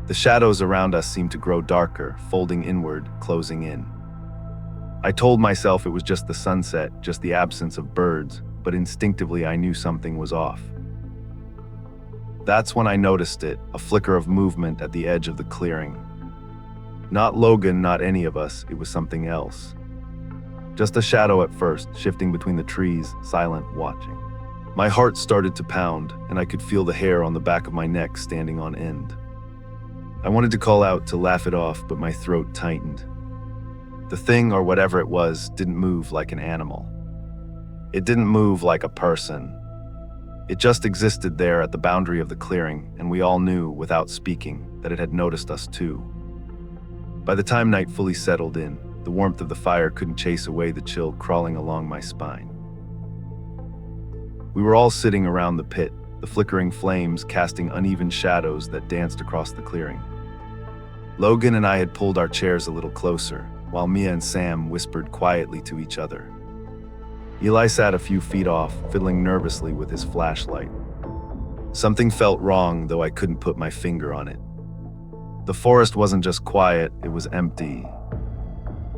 The shadows around us seemed to grow darker, folding inward, closing in. I told myself it was just the sunset, just the absence of birds, but instinctively I knew something was off. That's when I noticed it, a flicker of movement at the edge of the clearing. Not Logan, not any of us, it was something else. Just a shadow at first, shifting between the trees, silent, watching. My heart started to pound, and I could feel the hair on the back of my neck standing on end. I wanted to call out to laugh it off, but my throat tightened. The thing, or whatever it was, didn't move like an animal. It didn't move like a person. It just existed there at the boundary of the clearing, and we all knew, without speaking, that it had noticed us too. By the time night fully settled in, the warmth of the fire couldn't chase away the chill crawling along my spine. We were all sitting around the pit, the flickering flames casting uneven shadows that danced across the clearing. Logan and I had pulled our chairs a little closer, while Mia and Sam whispered quietly to each other. Eli sat a few feet off, fiddling nervously with his flashlight. Something felt wrong, though I couldn't put my finger on it. The forest wasn't just quiet, it was empty.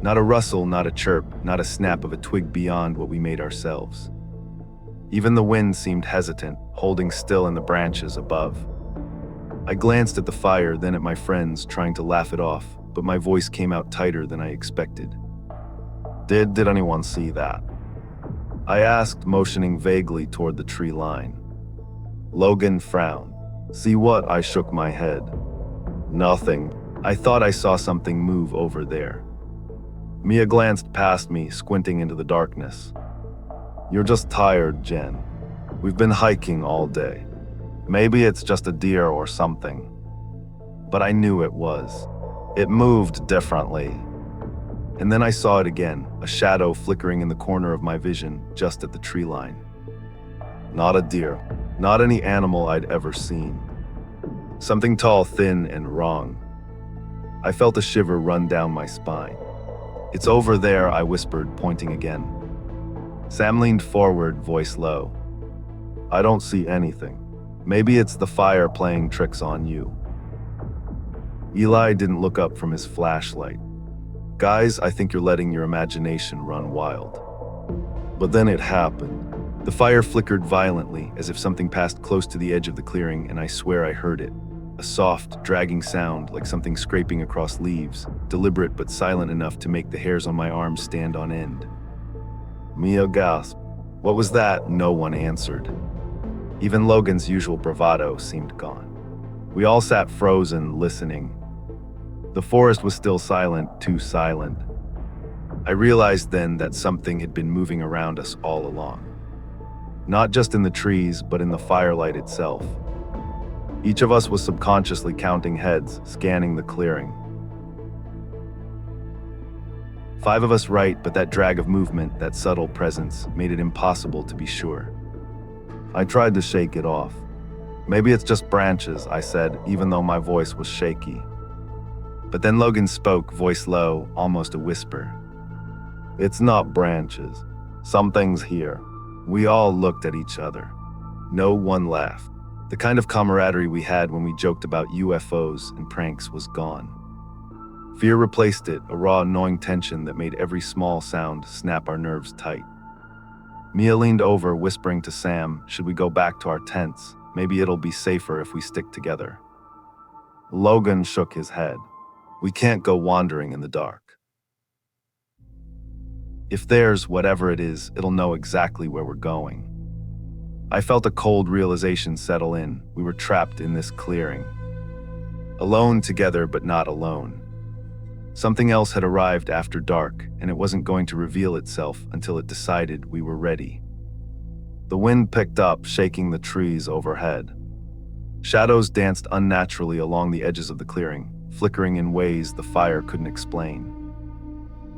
Not a rustle, not a chirp, not a snap of a twig beyond what we made ourselves. Even the wind seemed hesitant, holding still in the branches above. I glanced at the fire, then at my friends, trying to laugh it off, but my voice came out tighter than I expected. Did anyone see that? I asked, motioning vaguely toward the tree line. Logan frowned. See what? I shook my head. Nothing. I thought I saw something move over there. Mia glanced past me, squinting into the darkness. You're just tired, Jen. We've been hiking all day. Maybe it's just a deer or something. But I knew it was. It moved differently. And then I saw it again, a shadow flickering in the corner of my vision, just at the tree line. Not a deer, not any animal I'd ever seen. Something tall, thin, and wrong. I felt a shiver run down my spine. It's over there, I whispered, pointing again. Sam leaned forward, voice low. I don't see anything. Maybe it's the fire playing tricks on you. Eli didn't look up from his flashlight. Guys, I think you're letting your imagination run wild. But then it happened. The fire flickered violently, as if something passed close to the edge of the clearing, and I swear I heard it. A soft, dragging sound, like something scraping across leaves, deliberate but silent enough to make the hairs on my arms stand on end. Mia gasped. What was that? No one answered. Even Logan's usual bravado seemed gone. We all sat frozen, listening. The forest was still silent, too silent. I realized then that something had been moving around us all along. Not just in the trees, but in the firelight itself. Each of us was subconsciously counting heads, scanning the clearing. 5 of us right, but that drag of movement, that subtle presence, made it impossible to be sure. I tried to shake it off. Maybe it's just branches, I said, even though my voice was shaky. But then Logan spoke, voice low, almost a whisper. It's not branches. Something's here. We all looked at each other. No one laughed. The kind of camaraderie we had when we joked about UFOs and pranks was gone. Fear replaced it, a raw, annoying tension that made every small sound snap our nerves tight. Mia leaned over, whispering to Sam, should we go back to our tents? Maybe it'll be safer if we stick together. Logan shook his head. We can't go wandering in the dark. If there's whatever it is, it'll know exactly where we're going. I felt a cold realization settle in. We were trapped in this clearing. Alone together, but not alone. Something else had arrived after dark, and it wasn't going to reveal itself until it decided we were ready. The wind picked up, shaking the trees overhead. Shadows danced unnaturally along the edges of the clearing, flickering in ways the fire couldn't explain.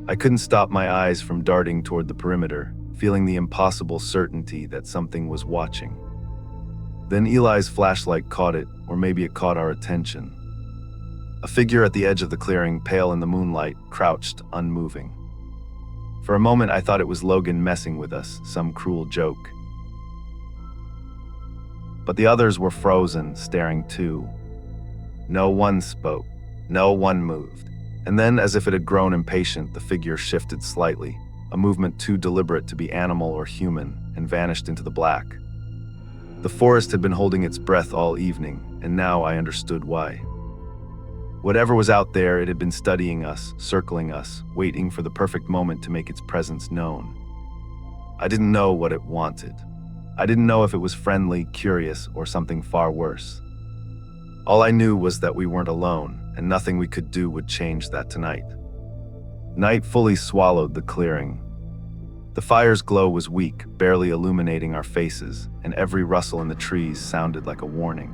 I couldn't stop my eyes from darting toward the perimeter, feeling the impossible certainty that something was watching. Then Eli's flashlight caught it, or maybe it caught our attention. A figure at the edge of the clearing, pale in the moonlight, crouched, unmoving. For a moment I thought it was Logan messing with us, some cruel joke. But the others were frozen, staring too. No one spoke. No one moved. And then, as if it had grown impatient, the figure shifted slightly, a movement too deliberate to be animal or human, and vanished into the black. The forest had been holding its breath all evening, and now I understood why. Whatever was out there, it had been studying us, circling us, waiting for the perfect moment to make its presence known. I didn't know what it wanted. I didn't know if it was friendly, curious, or something far worse. All I knew was that we weren't alone, and nothing we could do would change that tonight. Night fully swallowed the clearing. The fire's glow was weak, barely illuminating our faces, and every rustle in the trees sounded like a warning.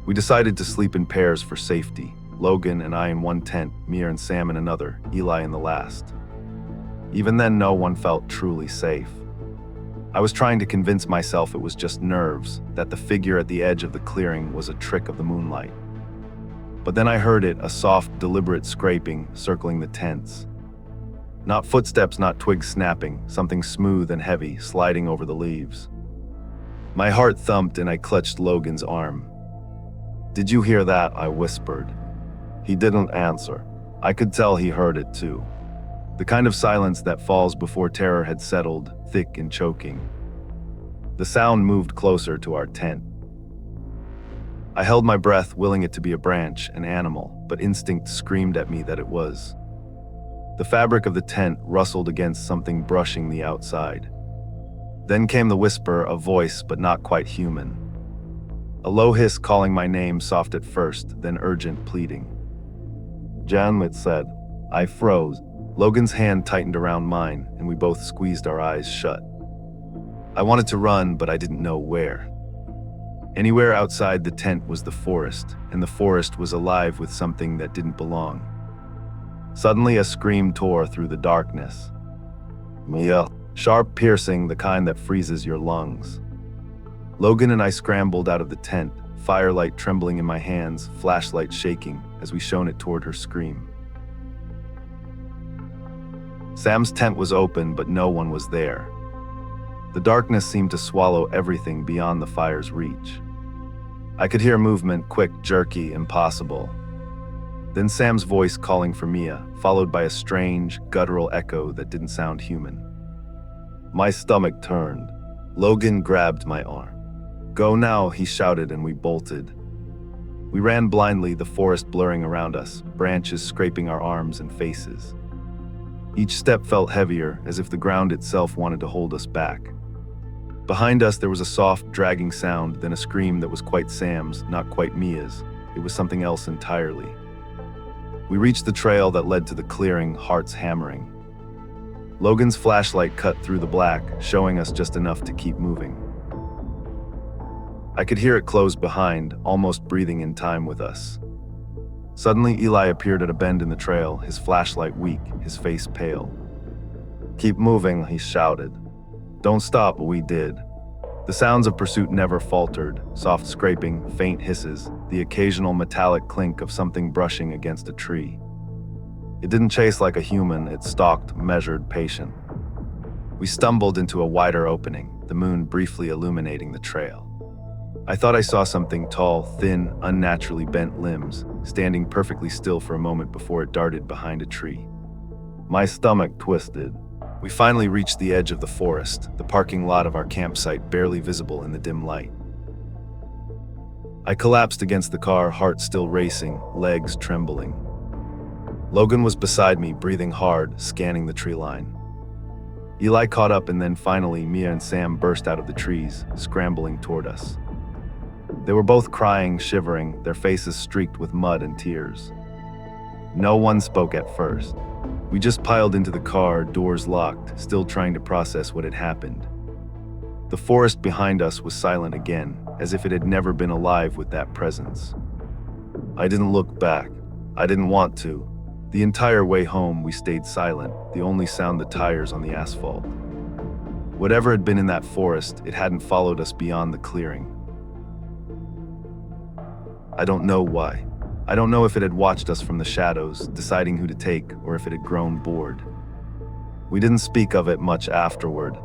We decided to sleep in pairs for safety, Logan and I in one tent, Mia and Sam in another, Eli in the last. Even then, no one felt truly safe. I was trying to convince myself it was just nerves, that the figure at the edge of the clearing was a trick of the moonlight. But then I heard it, a soft, deliberate scraping circling the tents. Not footsteps, not twigs snapping, something smooth and heavy sliding over the leaves. My heart thumped and I clutched Logan's arm. "Did you hear that?" I whispered. He didn't answer. I could tell he heard it too. The kind of silence that falls before terror had settled, thick and choking. The sound moved closer to our tent. I held my breath, willing it to be a branch, an animal, but instinct screamed at me that it was. The fabric of the tent rustled against something brushing the outside. Then came the whisper, a voice but not quite human. A low hiss calling my name, soft at first, then urgent, pleading. "Jan," it said. I froze. Logan's hand tightened around mine, and we both squeezed our eyes shut. I wanted to run, but I didn't know where. Anywhere outside the tent was the forest, and the forest was alive with something that didn't belong. Suddenly a scream tore through the darkness. Mia, sharp, piercing, the kind that freezes your lungs. Logan and I scrambled out of the tent, firelight trembling in my hands, flashlight shaking as we shone it toward her scream. Sam's tent was open, but no one was there. The darkness seemed to swallow everything beyond the fire's reach. I could hear movement, quick, jerky, impossible. Then Sam's voice calling for Mia, followed by a strange, guttural echo that didn't sound human. My stomach turned. Logan grabbed my arm. "Go now," he shouted, and we bolted. We ran blindly, the forest blurring around us, branches scraping our arms and faces. Each step felt heavier, as if the ground itself wanted to hold us back. Behind us there was a soft, dragging sound, then a scream that was quite Sam's, not quite Mia's. It was something else entirely. We reached the trail that led to the clearing, hearts hammering. Logan's flashlight cut through the black, showing us just enough to keep moving. I could hear it close behind, almost breathing in time with us. Suddenly, Eli appeared at a bend in the trail, his flashlight weak, his face pale. "Keep moving," he shouted. "Don't stop," we did. The sounds of pursuit never faltered, soft scraping, faint hisses, the occasional metallic clink of something brushing against a tree. It didn't chase like a human, it stalked, measured, patient. We stumbled into a wider opening, the moon briefly illuminating the trail. I thought I saw something tall, thin, unnaturally bent limbs, standing perfectly still for a moment before it darted behind a tree. My stomach twisted. We finally reached the edge of the forest, the parking lot of our campsite barely visible in the dim light. I collapsed against the car, heart still racing, legs trembling. Logan was beside me, breathing hard, scanning the tree line. Eli caught up, and then finally Mia and Sam burst out of the trees, scrambling toward us. They were both crying, shivering, their faces streaked with mud and tears. No one spoke at first. We just piled into the car, doors locked, still trying to process what had happened. The forest behind us was silent again, as if it had never been alive with that presence. I didn't look back. I didn't want to. The entire way home we stayed silent, the only sound the tires on the asphalt. Whatever had been in that forest, it hadn't followed us beyond the clearing. I don't know why. I don't know if it had watched us from the shadows, deciding who to take, or if it had grown bored. We didn't speak of it much afterward.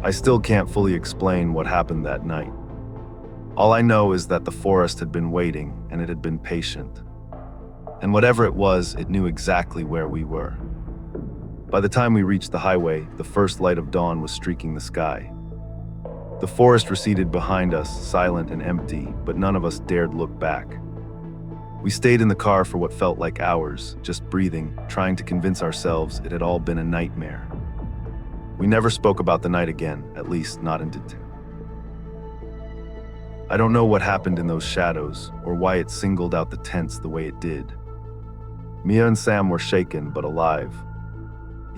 I still can't fully explain what happened that night. All I know is that the forest had been waiting, and it had been patient. And whatever it was, it knew exactly where we were. By the time we reached the highway, the first light of dawn was streaking the sky. The forest receded behind us, silent and empty, but none of us dared look back. We stayed in the car for what felt like hours, just breathing, trying to convince ourselves it had all been a nightmare. We never spoke about the night again, at least not in detail. I don't know what happened in those shadows, or why it singled out the tents the way it did. Mia and Sam were shaken but alive.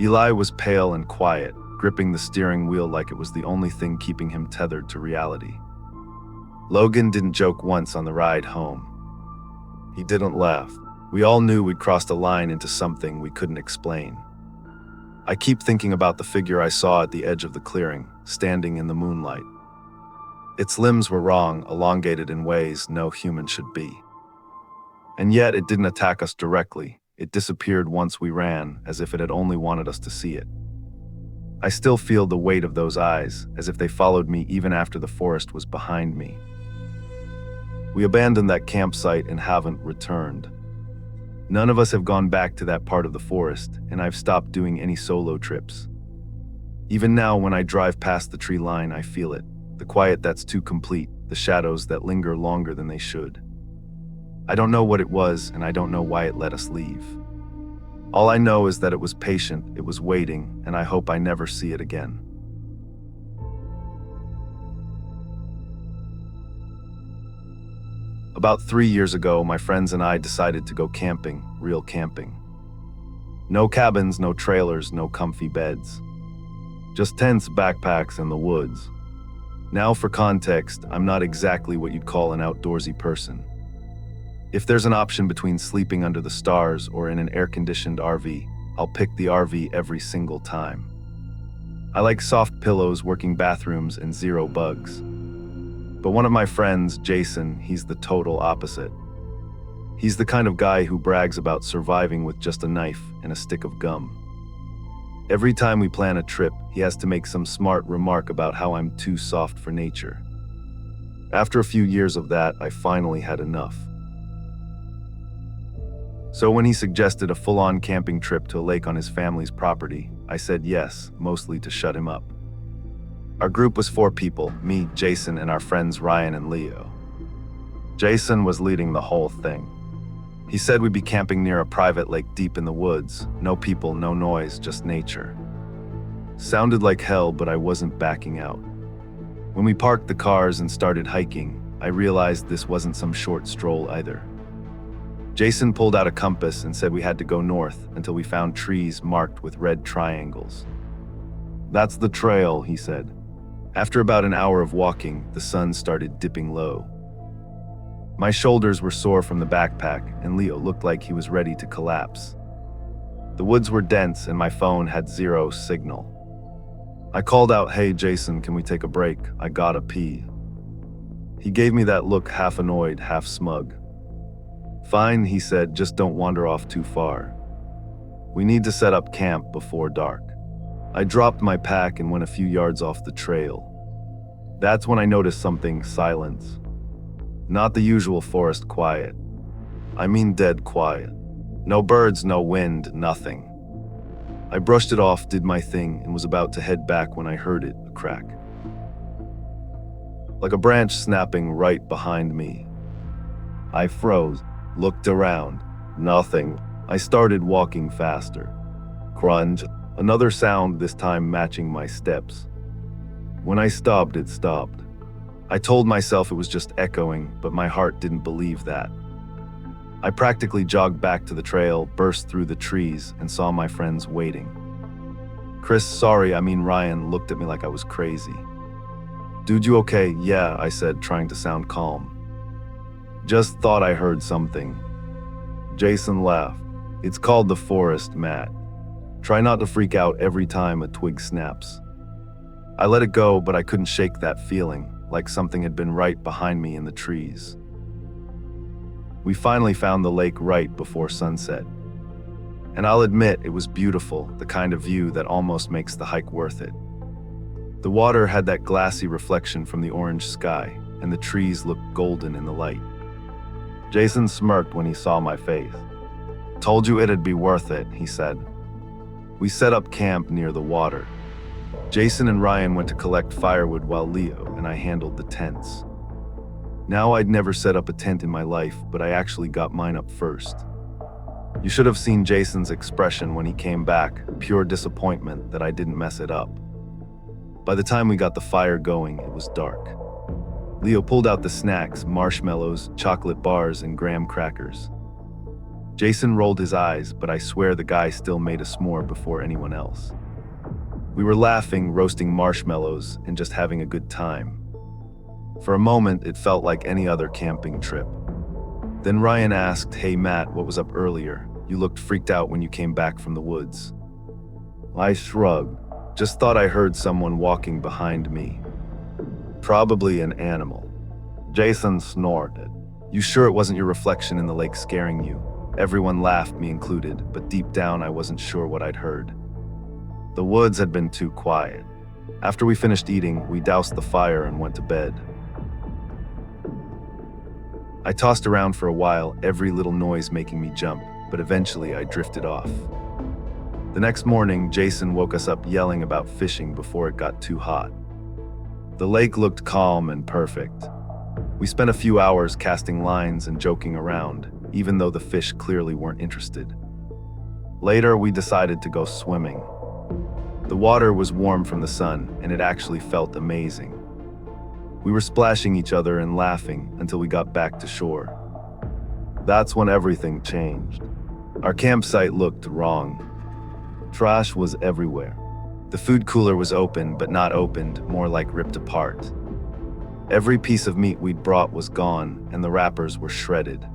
Eli was pale and quiet, gripping the steering wheel like it was the only thing keeping him tethered to reality. Logan didn't joke once on the ride home. He didn't laugh. We all knew we'd crossed a line into something we couldn't explain. I keep thinking about the figure I saw at the edge of the clearing, standing in the moonlight. Its limbs were wrong, elongated in ways no human should be. And yet it didn't attack us directly. It disappeared once we ran, as if it had only wanted us to see it. I still feel the weight of those eyes, as if they followed me even after the forest was behind me. We abandoned that campsite and haven't returned. None of us have gone back to that part of the forest, and I've stopped doing any solo trips. Even now, when I drive past the tree line, I feel it. The quiet that's too complete, the shadows that linger longer than they should. I don't know what it was, and I don't know why it let us leave. All I know is that it was patient, it was waiting, and I hope I never see it again. About 3 years ago, my friends and I decided to go camping, real camping. No cabins, no trailers, no comfy beds. Just tents, backpacks, and the woods. Now for context, I'm not exactly what you'd call an outdoorsy person. If there's an option between sleeping under the stars or in an air-conditioned RV, I'll pick the RV every single time. I like soft pillows, working bathrooms, and zero bugs. But one of my friends, Jason, he's the total opposite. He's the kind of guy who brags about surviving with just a knife and a stick of gum. Every time we plan a trip, he has to make some smart remark about how I'm too soft for nature. After a few years of that, I finally had enough. So when he suggested a full-on camping trip to a lake on his family's property, I said yes, mostly to shut him up. Our group was 4 people, me, Jason, and our friends Ryan and Leo. Jason was leading the whole thing. He said we'd be camping near a private lake deep in the woods. No people, no noise, just nature. Sounded like hell, but I wasn't backing out. When we parked the cars and started hiking, I realized this wasn't some short stroll either. Jason pulled out a compass and said we had to go north until we found trees marked with red triangles. "That's the trail," he said. After about an hour of walking, the sun started dipping low. My shoulders were sore from the backpack, and Leo looked like he was ready to collapse. The woods were dense, and my phone had zero signal. I called out, "Hey Jason, can we take a break? I gotta pee." He gave me that look, half annoyed, half smug. "Fine," he said, "just don't wander off too far. We need to set up camp before dark." I dropped my pack and went a few yards off the trail. That's when I noticed something: silence. Not the usual forest quiet. I mean dead quiet. No birds, no wind, nothing. I brushed it off, did my thing, and was about to head back when I heard it, a crack. Like a branch snapping right behind me. I froze, looked around. Nothing. I started walking faster. Crunch. Another sound, this time matching my steps. When I stopped, it stopped. I told myself it was just echoing, but my heart didn't believe that. I practically jogged back to the trail, burst through the trees, and saw my friends waiting. Ryan looked at me like I was crazy. "Dude, you okay?" "Yeah," I said, trying to sound calm. "Just thought I heard something." Jason laughed. "It's called the forest, Matt. Try not to freak out every time a twig snaps." I let it go, but I couldn't shake that feeling, like something had been right behind me in the trees. We finally found the lake right before sunset. And I'll admit, it was beautiful, the kind of view that almost makes the hike worth it. The water had that glassy reflection from the orange sky, and the trees looked golden in the light. Jason smirked when he saw my face. "Told you it'd be worth it," he said. We set up camp near the water. Jason and Ryan went to collect firewood while Leo and I handled the tents. Now, I'd never set up a tent in my life, but I actually got mine up first. You should have seen Jason's expression when he came back, pure disappointment that I didn't mess it up. By the time we got the fire going, it was dark. Leo pulled out the snacks: marshmallows, chocolate bars, and graham crackers. Jason rolled his eyes, but I swear the guy still made a s'more before anyone else. We were laughing, roasting marshmallows, and just having a good time. For a moment, it felt like any other camping trip. Then Ryan asked, "Hey Matt, what was up earlier? You looked freaked out when you came back from the woods." I shrugged. "Just thought I heard someone walking behind me. Probably an animal." Jason snorted. "You sure it wasn't your reflection in the lake scaring you?" Everyone laughed, me included, but deep down I wasn't sure what I'd heard. The woods had been too quiet. After we finished eating, we doused the fire and went to bed. I tossed around for a while, every little noise making me jump, but eventually I drifted off. The next morning, Jason woke us up yelling about fishing before it got too hot. The lake looked calm and perfect. We spent a few hours casting lines and joking around, even though the fish clearly weren't interested. Later, we decided to go swimming. The water was warm from the sun, and it actually felt amazing. We were splashing each other and laughing until we got back to shore. That's when everything changed. Our campsite looked wrong. Trash was everywhere. The food cooler was open, but not opened, more like ripped apart. Every piece of meat we'd brought was gone, and the wrappers were shredded.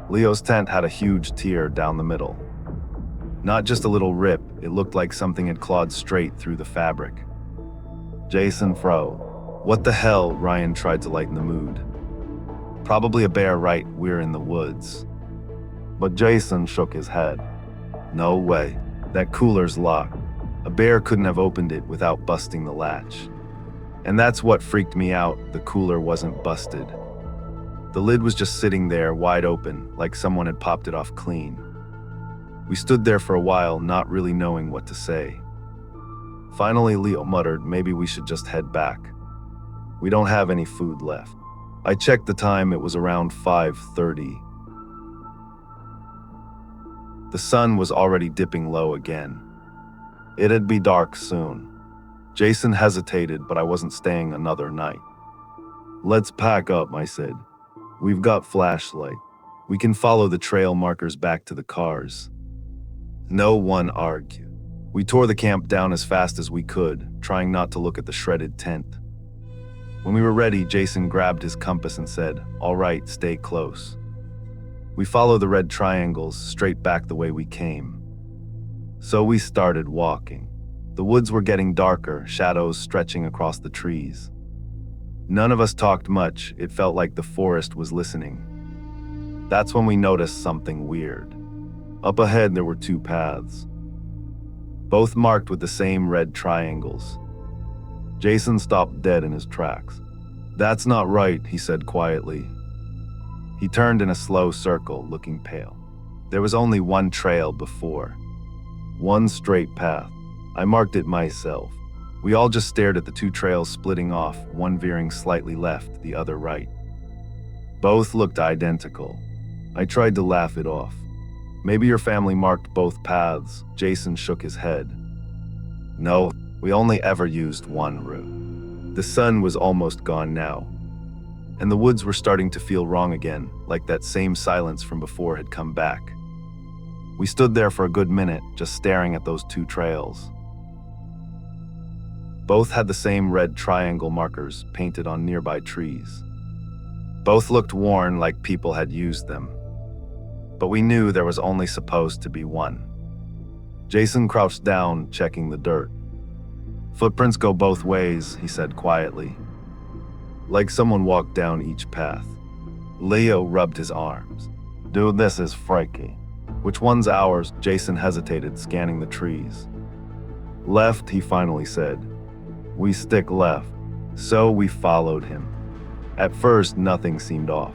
Leo's tent had a huge tear down the middle. Not just a little rip, it looked like something had clawed straight through the fabric. Jason froze. What the hell? Ryan tried to lighten the mood. Probably a bear, right? We're in the woods. But Jason shook his head. No way. That cooler's locked. A bear couldn't have opened it without busting the latch. And that's what freaked me out. The cooler wasn't busted. The lid was just sitting there, wide open, like someone had popped it off clean. We stood there for a while, not really knowing what to say. Finally, Leo muttered, maybe we should just head back. We don't have any food left. I checked the time, it was around 5:30. The sun was already dipping low again. It'd be dark soon. Jason hesitated, but I wasn't staying another night. Let's pack up, I said. We've got flashlight. We can follow the trail markers back to the cars. No one argued. We tore the camp down as fast as we could, trying not to look at the shredded tent. When we were ready, Jason grabbed his compass and said, "All right, stay close." We followed the red triangles straight back the way we came. So we started walking. The woods were getting darker, shadows stretching across the trees. None of us talked much, it felt like the forest was listening. That's when we noticed something weird. Up ahead there were two paths, both marked with the same red triangles. Jason stopped dead in his tracks. "That's not right," he said quietly. He turned in a slow circle, looking pale. There was only one trail before. One straight path. I marked it myself. We all just stared at the two trails splitting off, one veering slightly left, the other right. Both looked identical. I tried to laugh it off. "Maybe your family marked both paths." Jason shook his head. "No, we only ever used one route." The sun was almost gone now, and the woods were starting to feel wrong again, like that same silence from before had come back. We stood there for a good minute, just staring at those two trails. Both had the same red triangle markers painted on nearby trees. Both looked worn, like people had used them. But we knew there was only supposed to be one. Jason crouched down, checking the dirt. "Footprints go both ways," he said quietly. "Like someone walked down each path." Leo rubbed his arms. "Dude, this is freaky." "Which one's ours?" Jason hesitated, scanning the trees. "Left," he finally said. "We stick left." So we followed him. At first, nothing seemed off.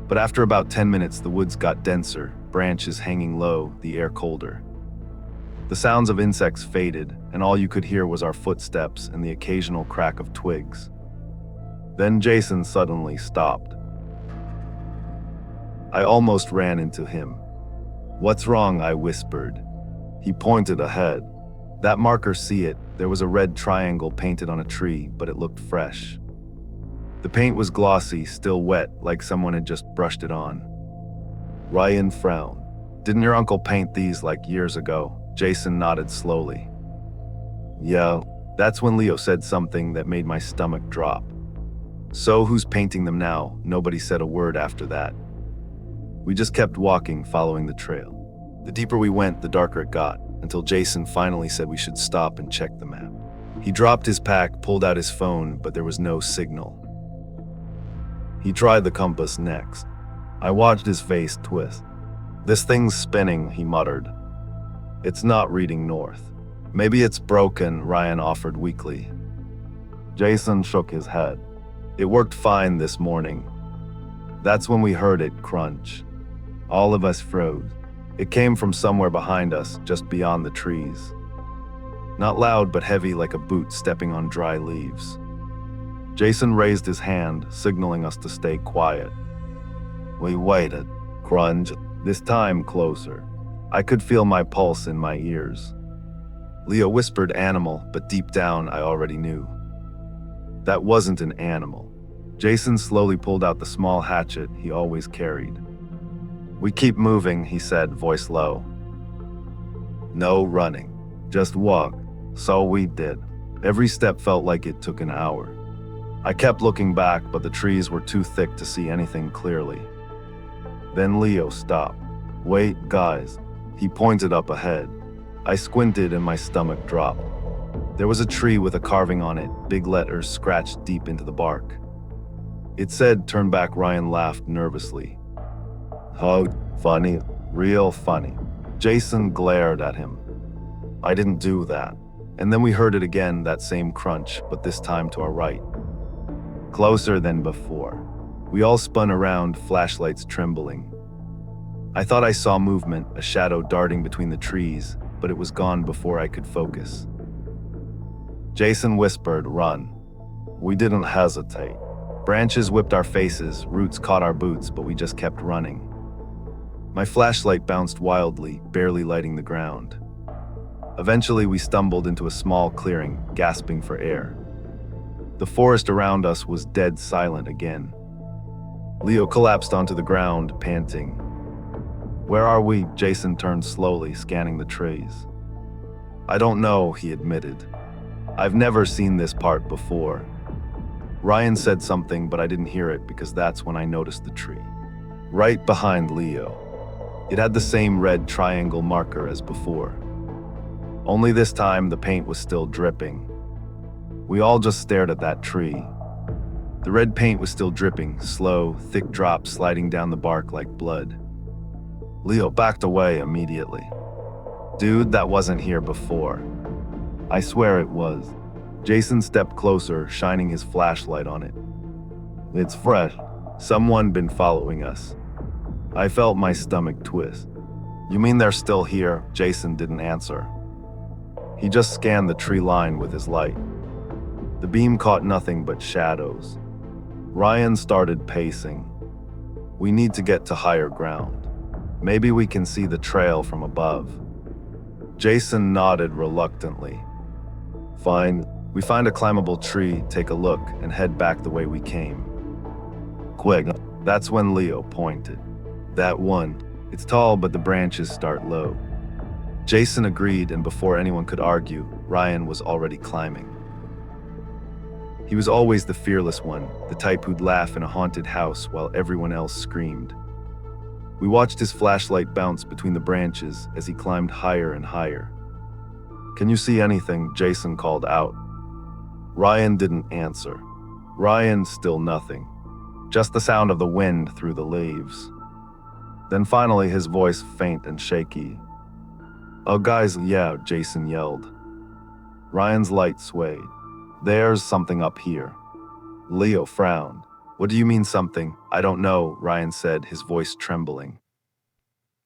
But after about 10 minutes, the woods got denser, branches hanging low, the air colder. The sounds of insects faded, and all you could hear was our footsteps and the occasional crack of twigs. Then Jason suddenly stopped. I almost ran into him. "What's wrong?" I whispered. He pointed ahead. "That marker, see it?" There was a red triangle painted on a tree, but it looked fresh. The paint was glossy, still wet, like someone had just brushed it on. Ryan frowned. "Didn't your uncle paint these like years ago?" Jason nodded slowly. "Yeah." That's when Leo said something that made my stomach drop. "So who's painting them now?" Nobody said a word after that. We just kept walking, following the trail. The deeper we went, the darker it got, until Jason finally said we should stop and check the map. He dropped his pack, pulled out his phone, but there was no signal. He tried the compass next. I watched his face twist. This thing's spinning, he muttered. It's not reading north. Maybe it's broken, Ryan offered weakly. Jason shook his head. It worked fine this morning. That's when we heard it crunch. All of us froze. It came from somewhere behind us, just beyond the trees. Not loud, but heavy like a boot stepping on dry leaves. Jason raised his hand, signaling us to stay quiet. We waited. Crunch, this time closer. I could feel my pulse in my ears. Leo whispered animal, but deep down I already knew. That wasn't an animal. Jason slowly pulled out the small hatchet he always carried. We keep moving, he said, voice low. No running, just walk. So we did. Every step felt like it took an hour. I kept looking back, but the trees were too thick to see anything clearly. Then Leo stopped. Wait, guys. He pointed up ahead. I squinted and my stomach dropped. There was a tree with a carving on it, big letters scratched deep into the bark. It said, "Turn back." Ryan laughed nervously. Oh, funny, real funny. Jason glared at him. I didn't do that. And then we heard it again, that same crunch, but this time to our right. Closer than before. We all spun around, flashlights trembling. I thought I saw movement, a shadow darting between the trees, but it was gone before I could focus. Jason whispered, "Run." We didn't hesitate. Branches whipped our faces, roots caught our boots, but we just kept running. My flashlight bounced wildly, barely lighting the ground. Eventually, we stumbled into a small clearing, gasping for air. The forest around us was dead silent again. Leo collapsed onto the ground, panting. Where are we? Jason turned slowly, scanning the trees. I don't know, he admitted. I've never seen this part before. Ryan said something, but I didn't hear it because that's when I noticed the tree. Right behind Leo. It had the same red triangle marker as before. Only this time, the paint was still dripping. We all just stared at that tree. The red paint was still dripping, slow, thick drops sliding down the bark like blood. Leo backed away immediately. Dude, that wasn't here before. I swear it was. Jason stepped closer, shining his flashlight on it. It's fresh. Someone been following us. I felt my stomach twist. You mean they're still here? Jason didn't answer. He just scanned the tree line with his light. The beam caught nothing but shadows. Ryan started pacing. We need to get to higher ground. Maybe we can see the trail from above. Jason nodded reluctantly. Fine. We find a climbable tree, take a look, and head back the way we came. Quick. That's when Leo pointed. That one. It's tall, but the branches start low. Jason agreed, and before anyone could argue, Ryan was already climbing. He was always the fearless one, the type who'd laugh in a haunted house while everyone else screamed. We watched his flashlight bounce between the branches as he climbed higher and higher. Can you see anything? Jason called out. Ryan didn't answer. Ryan, still nothing. Just the sound of the wind through the leaves. Then finally his voice faint and shaky. Oh guys, yeah, Jason yelled. Ryan's light swayed. There's something up here. Leo frowned. What do you mean something? I don't know, Ryan said, his voice trembling.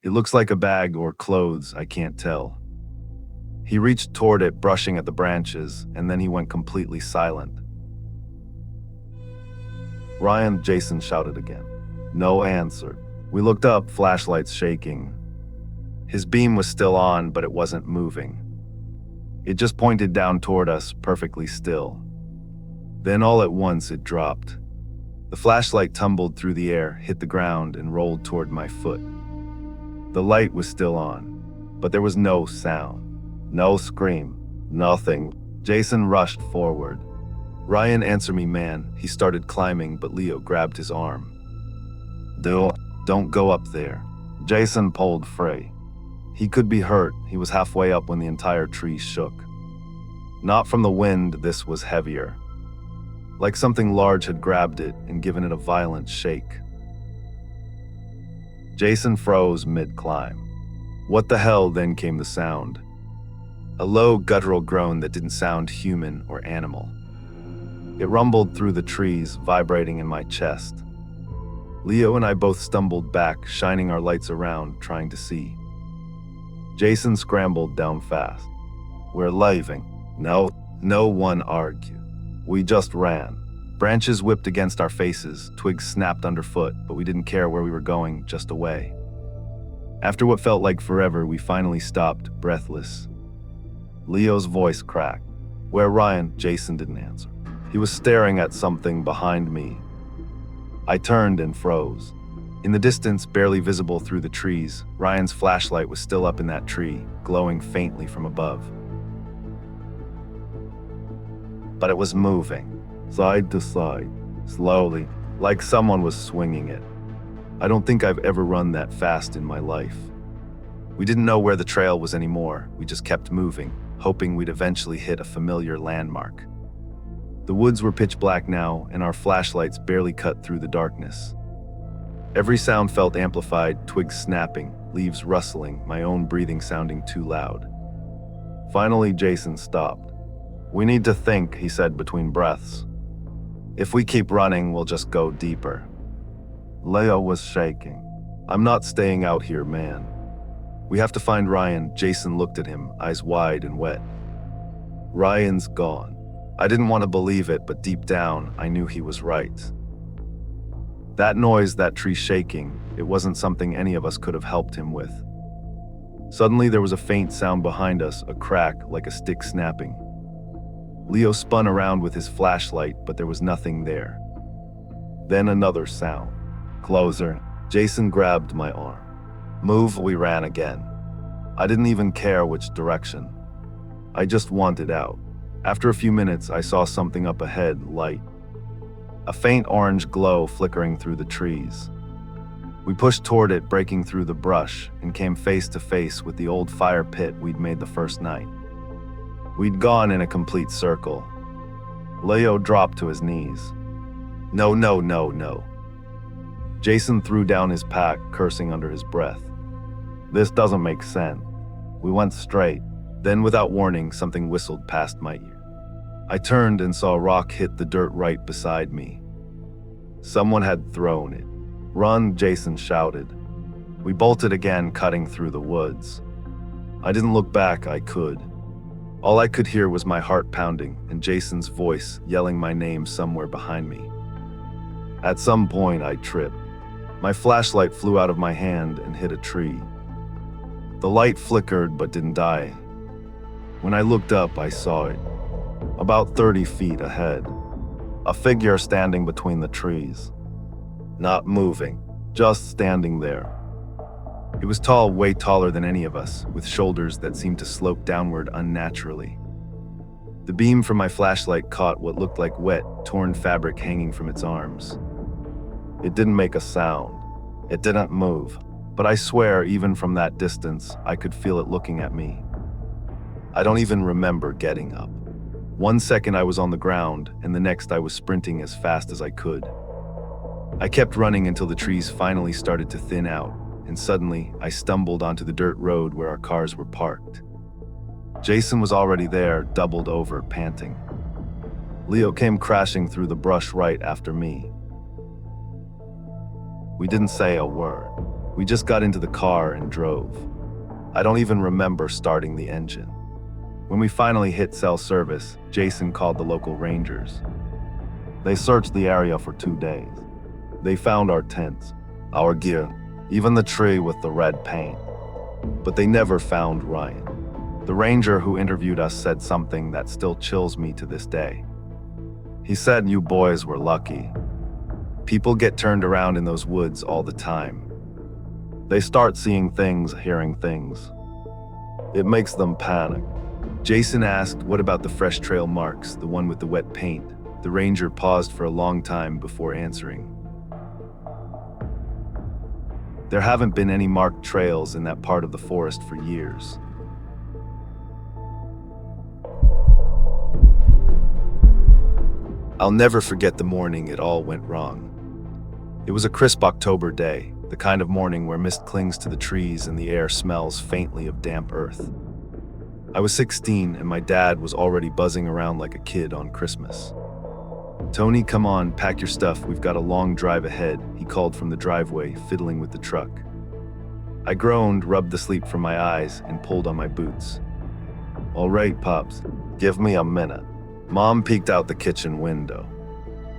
It looks like a bag or clothes, I can't tell. He reached toward it, brushing at the branches, and then he went completely silent. Ryan, Jason shouted again. No answer. We looked up, flashlights shaking. His beam was still on, but it wasn't moving. It just pointed down toward us, perfectly still. Then all at once it dropped. The flashlight tumbled through the air, hit the ground, and rolled toward my foot. The light was still on, but there was no sound. No scream. Nothing. Jason rushed forward. Ryan, answer me, man. He started climbing, but Leo grabbed his arm. Don't go up there. Jason pulled free. He could be hurt. He was halfway up when the entire tree shook. Not from the wind, this was heavier. Like something large had grabbed it and given it a violent shake. Jason froze mid-climb. What the hell? Then came the sound. A low, guttural groan that didn't sound human or animal. It rumbled through the trees, vibrating in my chest. Leo and I both stumbled back, shining our lights around, trying to see. Jason scrambled down fast. "We're leaving." No one argued. We just ran. Branches whipped against our faces, twigs snapped underfoot, but we didn't care where we were going, just away. After what felt like forever, we finally stopped, breathless. Leo's voice cracked. "Where Ryan?" Jason didn't answer. He was staring at something behind me. I turned and froze. In the distance, barely visible through the trees, Ryan's flashlight was still up in that tree, glowing faintly from above. But it was moving, side to side, slowly, like someone was swinging it. I don't think I've ever run that fast in my life. We didn't know where the trail was anymore. We just kept moving, hoping we'd eventually hit a familiar landmark. The woods were pitch black now, and our flashlights barely cut through the darkness. Every sound felt amplified, twigs snapping, leaves rustling, my own breathing sounding too loud. Finally, Jason stopped. "We need to think," he said between breaths. "If we keep running, we'll just go deeper." Leo was shaking. "I'm not staying out here, man. We have to find Ryan." Jason looked at him, eyes wide and wet. "Ryan's gone." I didn't want to believe it, but deep down, I knew he was right. That noise, that tree shaking, it wasn't something any of us could have helped him with. Suddenly, there was a faint sound behind us, a crack, like a stick snapping. Leo spun around with his flashlight, but there was nothing there. Then another sound. Closer. Jason grabbed my arm. "Move." We ran again. I didn't even care which direction. I just wanted out. After a few minutes, I saw something up ahead, light. A faint orange glow flickering through the trees. We pushed toward it, breaking through the brush, and came face to face with the old fire pit we'd made the first night. We'd gone in a complete circle. Leo dropped to his knees. No. Jason threw down his pack, cursing under his breath. "This doesn't make sense." We went straight. Then, without warning, something whistled past my ear. I turned and saw a rock hit the dirt right beside me. Someone had thrown it. "Run," Jason shouted. We bolted again, cutting through the woods. I didn't look back. I could. All I could hear was my heart pounding and Jason's voice yelling my name somewhere behind me. At some point, I tripped. My flashlight flew out of my hand and hit a tree. The light flickered but didn't die. When I looked up, I saw it. About 30 feet ahead. A figure standing between the trees. Not moving, just standing there. It was tall, way taller than any of us, with shoulders that seemed to slope downward unnaturally. The beam from my flashlight caught what looked like wet, torn fabric hanging from its arms. It didn't make a sound. It didn't move. But I swear, even from that distance, I could feel it looking at me. I don't even remember getting up. 1 second I was on the ground, and the next I was sprinting as fast as I could. I kept running until the trees finally started to thin out, and suddenly I stumbled onto the dirt road where our cars were parked. Jason was already there, doubled over, panting. Leo came crashing through the brush right after me. We didn't say a word. We just got into the car and drove. I don't even remember starting the engine. When we finally hit cell service, Jason called the local rangers. They searched the area for 2 days. They found our tents, our gear, even the tree with the red paint. But they never found Ryan. The ranger who interviewed us said something that still chills me to this day. He said, "You boys were lucky. People get turned around in those woods all the time. They start seeing things, hearing things. It makes them panic." Jason asked, "What about the fresh trail marks, the one with the wet paint?" The ranger paused for a long time before answering. There haven't been any marked trails in that part of the forest for years. I'll never forget the morning it all went wrong. It was a crisp October day. the kind of morning where mist clings to the trees and the air smells faintly of damp earth. I was 16 and my dad was already buzzing around like a kid on Christmas. "Tony, come on, pack your stuff, we've got a long drive ahead," he called from the driveway, fiddling with the truck. I groaned, rubbed the sleep from my eyes, and pulled on my boots. "All right, Pops, give me a minute." Mom peeked out the kitchen window.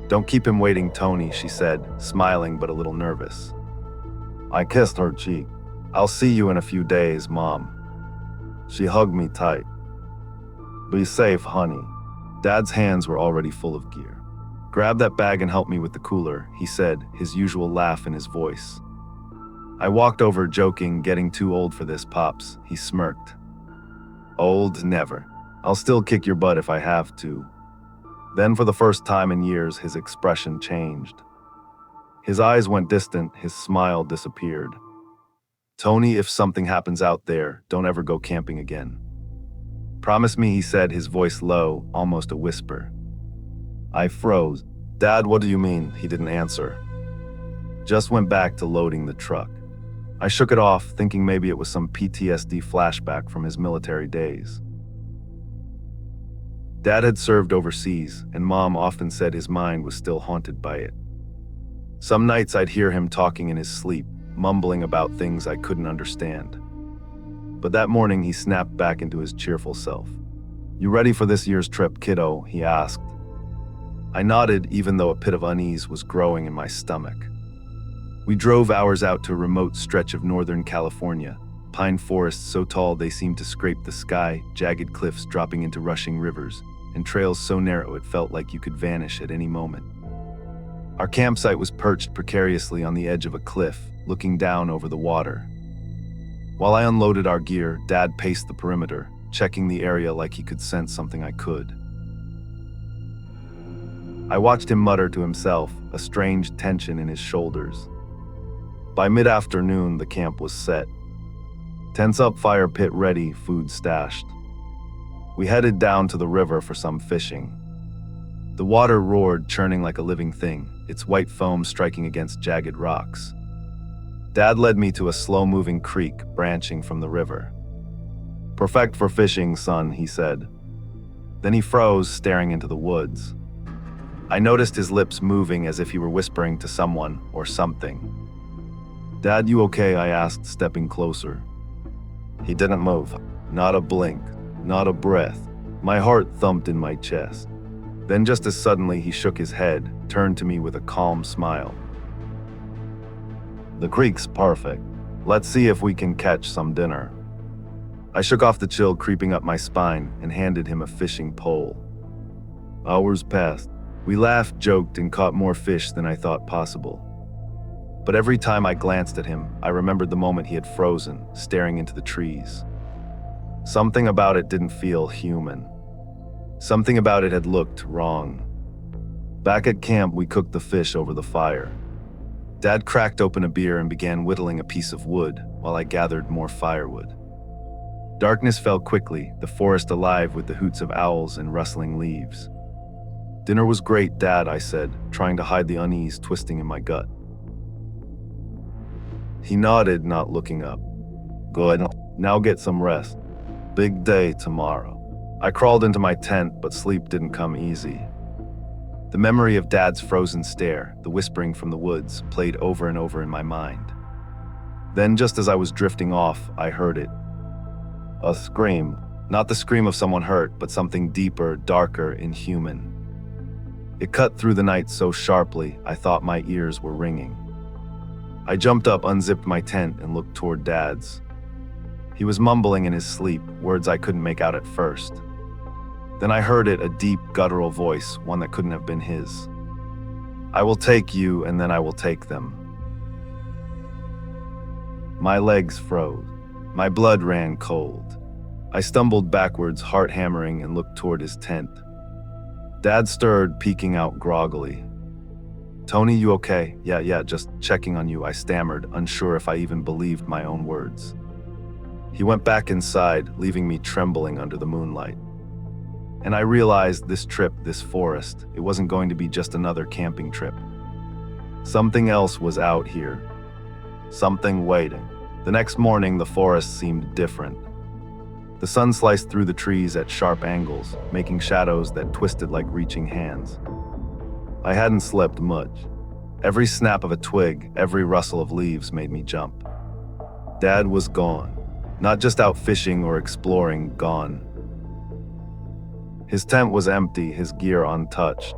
"Don't keep him waiting, Tony," she said, smiling but a little nervous. I kissed her cheek. "I'll see you in a few days, Mom." She hugged me tight. "Be safe, honey." Dad's hands were already full of gear. "Grab that bag and help me with the cooler," he said, his usual laugh in his voice. I walked over, joking, "Getting too old for this, Pops," he smirked. "Old, never. I'll still kick your butt if I have to." Then for the first time in years, his expression changed. His eyes went distant, his smile disappeared. "Tony, if something happens out there, don't ever go camping again. Promise me," he said, his voice low, almost a whisper. I froze. "Dad, what do you mean?" He didn't answer. Just went back to loading the truck. I shook it off, thinking maybe it was some PTSD flashback from his military days. Dad had served overseas, and Mom often said his mind was still haunted by it. Some nights I'd hear him talking in his sleep, mumbling about things I couldn't understand. But that morning he snapped back into his cheerful self. "You ready for this year's trip, kiddo?" he asked. I nodded, even though a pit of unease was growing in my stomach. We drove hours out to a remote stretch of Northern California, pine forests so tall they seemed to scrape the sky, jagged cliffs dropping into rushing rivers, and trails so narrow it felt like you could vanish at any moment. Our campsite was perched precariously on the edge of a cliff, looking down over the water. While I unloaded our gear, Dad paced the perimeter, checking the area like he could sense something I could. I watched him mutter to himself, a strange tension in his shoulders. By mid-afternoon, the camp was set. Tents up, fire pit ready, food stashed. We headed down to the river for some fishing. The water roared, churning like a living thing, its white foam striking against jagged rocks. Dad led me to a slow-moving creek branching from the river. "Perfect for fishing, son," he said. Then he froze, staring into the woods. I noticed his lips moving as if he were whispering to someone or something. "Dad, you okay?" I asked, stepping closer. He didn't move. Not a blink, not a breath. My heart thumped in my chest. Then just as suddenly he shook his head, turned to me with a calm smile. "The creek's perfect. Let's see if we can catch some dinner." I shook off the chill creeping up my spine and handed him a fishing pole. Hours passed. We laughed, joked, and caught more fish than I thought possible. But every time I glanced at him, I remembered the moment he had frozen, staring into the trees. Something about it didn't feel human. Something about it had looked wrong. Back at camp, we cooked the fish over the fire. Dad cracked open a beer and began whittling a piece of wood while I gathered more firewood. Darkness fell quickly, the forest alive with the hoots of owls and rustling leaves. "Dinner was great, Dad," I said, trying to hide the unease twisting in my gut. He nodded, not looking up. "Good. Now get some rest. Big day tomorrow." I crawled into my tent, but sleep didn't come easy. The memory of Dad's frozen stare, the whispering from the woods, played over and over in my mind. Then, just as I was drifting off, I heard it. A scream. Not the scream of someone hurt, but something deeper, darker, inhuman. It cut through the night so sharply, I thought my ears were ringing. I jumped up, unzipped my tent, and looked toward Dad's. He was mumbling in his sleep, words I couldn't make out at first. Then I heard it, a deep, guttural voice, one that couldn't have been his. "I will take you, and then I will take them." My legs froze. My blood ran cold. I stumbled backwards, heart hammering, and looked toward his tent. Dad stirred, peeking out groggily. "Tony, you okay?" Yeah, just checking on you," I stammered, unsure if I even believed my own words. He went back inside, leaving me trembling under the moonlight. And I realized this trip, this forest, it wasn't going to be just another camping trip. Something else was out here. something waiting. The next morning, the forest seemed different. The sun sliced through the trees at sharp angles, making shadows that twisted like reaching hands. I hadn't slept much. Every snap of a twig, every rustle of leaves made me jump. Dad was gone. Not just out fishing or exploring, gone. His tent was empty, his gear untouched.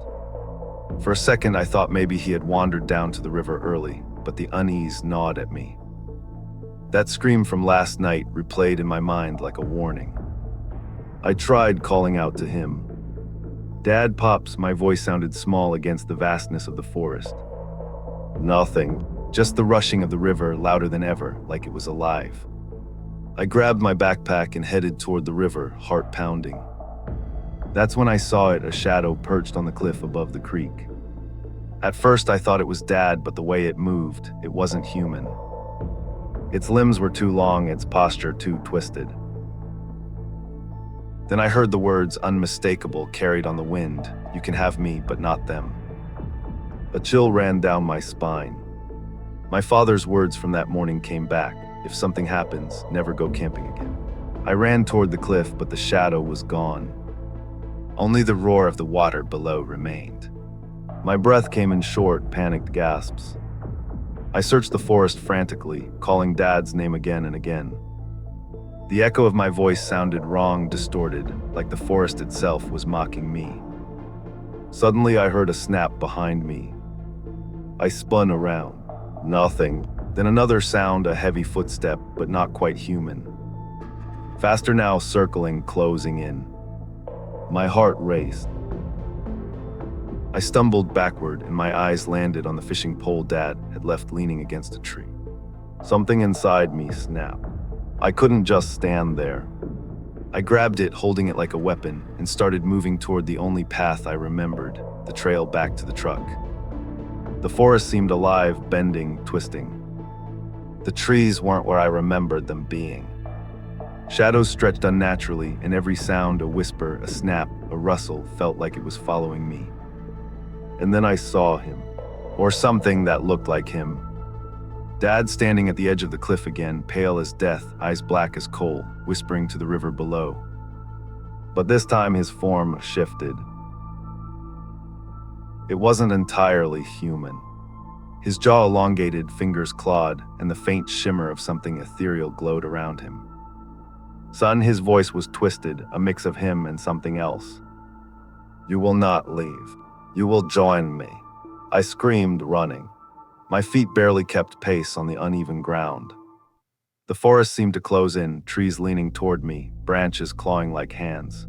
For a second, I thought maybe he had wandered down to the river early, but the unease gnawed at me. That scream from last night replayed in my mind like a warning. I tried calling out to him. "Dad, Pops," my voice sounded small against the vastness of the forest. Nothing, just the rushing of the river, louder than ever, like it was alive. I grabbed my backpack and headed toward the river, heart pounding. That's when I saw it, a shadow perched on the cliff above the creek. At first I thought it was Dad, but the way it moved, it wasn't human. Its limbs were too long, its posture too twisted. Then I heard the words, unmistakable, carried on the wind, "You can have me, but not them." A chill ran down my spine. My father's words from that morning came back, "If something happens, never go camping again." I ran toward the cliff, but the shadow was gone. Only the roar of the water below remained. My breath came in short, panicked gasps. I searched the forest frantically, calling Dad's name again and again. The echo of my voice sounded wrong, distorted, like the forest itself was mocking me. Suddenly I heard a snap behind me. I spun around. Nothing. Then another sound, a heavy footstep, but not quite human. Faster now, circling, closing in. My heart raced. I stumbled backward and my eyes landed on the fishing pole Dad had left leaning against a tree. Something inside me snapped. I couldn't just stand there. I grabbed it, holding it like a weapon, and started moving toward the only path I remembered, the trail back to the truck. The forest seemed alive, bending, twisting. The trees weren't where I remembered them being. Shadows stretched unnaturally, and every sound, a whisper, a snap, a rustle, felt like it was following me. And then I saw him, or something that looked like him. Dad standing at the edge of the cliff again, pale as death, eyes black as coal, whispering to the river below. But this time his form shifted. It wasn't entirely human. His jaw elongated, fingers clawed, and the faint shimmer of something ethereal glowed around him. "Son," his voice was twisted, a mix of him and something else. "You will not leave. You will join me." I screamed, running. My feet barely kept pace on the uneven ground. The forest seemed to close in, trees leaning toward me, branches clawing like hands.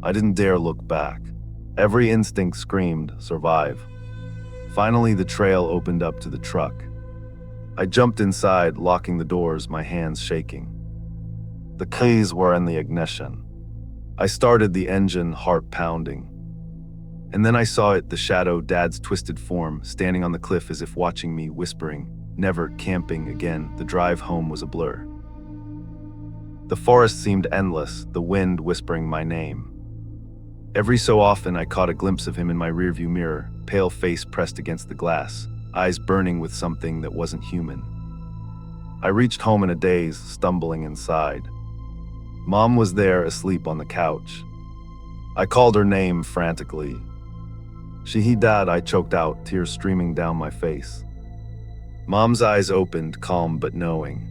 I didn't dare look back. Every instinct screamed, survive. Finally, the trail opened up to the truck. I jumped inside, locking the doors, my hands shaking. The keys were in the ignition. I started the engine, heart pounding. And then I saw it, the shadow, Dad's twisted form, standing on the cliff as if watching me, whispering, "Never camping again." The drive home was a blur. The forest seemed endless, the wind whispering my name. Every so often I caught a glimpse of him in my rearview mirror, pale face pressed against the glass, eyes burning with something that wasn't human. I reached home in a daze, stumbling inside. Mom was there, asleep on the couch. I called her name frantically. "Dad," I choked out, tears streaming down my face. Mom's eyes opened, calm but knowing.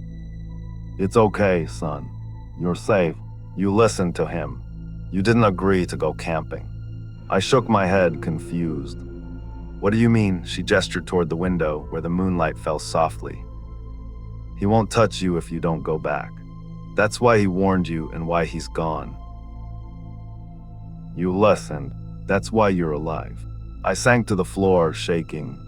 "It's okay, son. You're safe. You listened to him. You didn't agree to go camping." I shook my head, confused. "What do you mean?" She gestured toward the window, where the moonlight fell softly. "He won't touch you if you don't go back. That's why he warned you and why he's gone. You listened. That's why you're alive." I sank to the floor, shaking.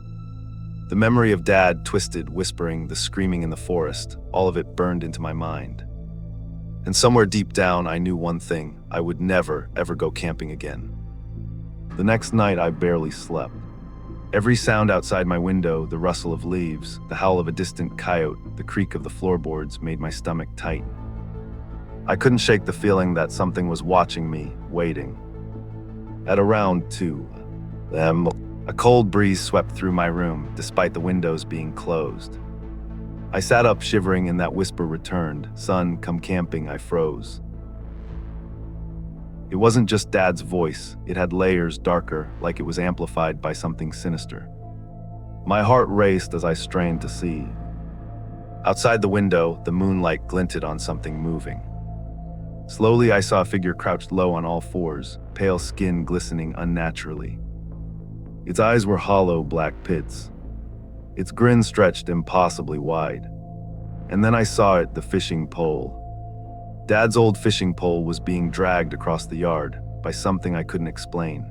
The memory of Dad, twisted, whispering, the screaming in the forest, all of it burned into my mind. And somewhere deep down, I knew one thing: I would never, ever go camping again. The next night, I barely slept. Every sound outside my window, the rustle of leaves, the howl of a distant coyote, the creak of the floorboards, made my stomach tight. I couldn't shake the feeling that something was watching me, waiting. At around 2 a.m., a cold breeze swept through my room, despite the windows being closed. I sat up shivering and that whisper returned. "Son, come camping." I froze. It wasn't just Dad's voice. It had layers darker, like it was amplified by something sinister. My heart raced as I strained to see. Outside the window, the moonlight glinted on something moving. Slowly, I saw a figure crouched low on all fours, pale skin glistening unnaturally. Its eyes were hollow black pits. Its grin stretched impossibly wide. And then I saw it, the fishing pole. Dad's old fishing pole was being dragged across the yard by something I couldn't explain.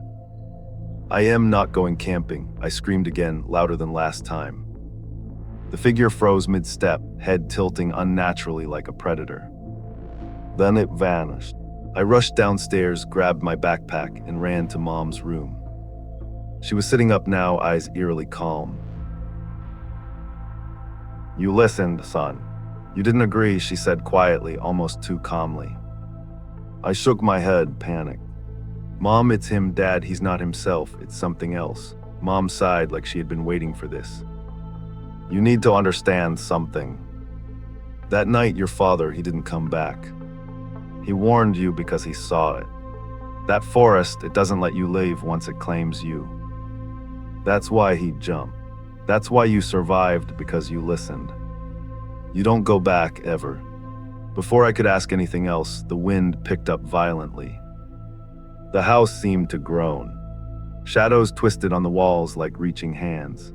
"I am not going camping," I screamed again, louder than last time. The figure froze mid-step, head tilting unnaturally like a predator. Then it vanished. I rushed downstairs, grabbed my backpack, and ran to Mom's room. She was sitting up now, eyes eerily calm. "You listened, son. You didn't agree," she said quietly, almost too calmly. I shook my head, panicked. "Mom, it's him. Dad, he's not himself. It's something else." Mom sighed like she had been waiting for this. "You need to understand something. That night, your father, he didn't come back. He warned you because he saw it. That forest, it doesn't let you leave once it claims you. That's why he jumped. That's why you survived, because you listened. You don't go back, ever." Before I could ask anything else, the wind picked up violently. The house seemed to groan. Shadows twisted on the walls like reaching hands.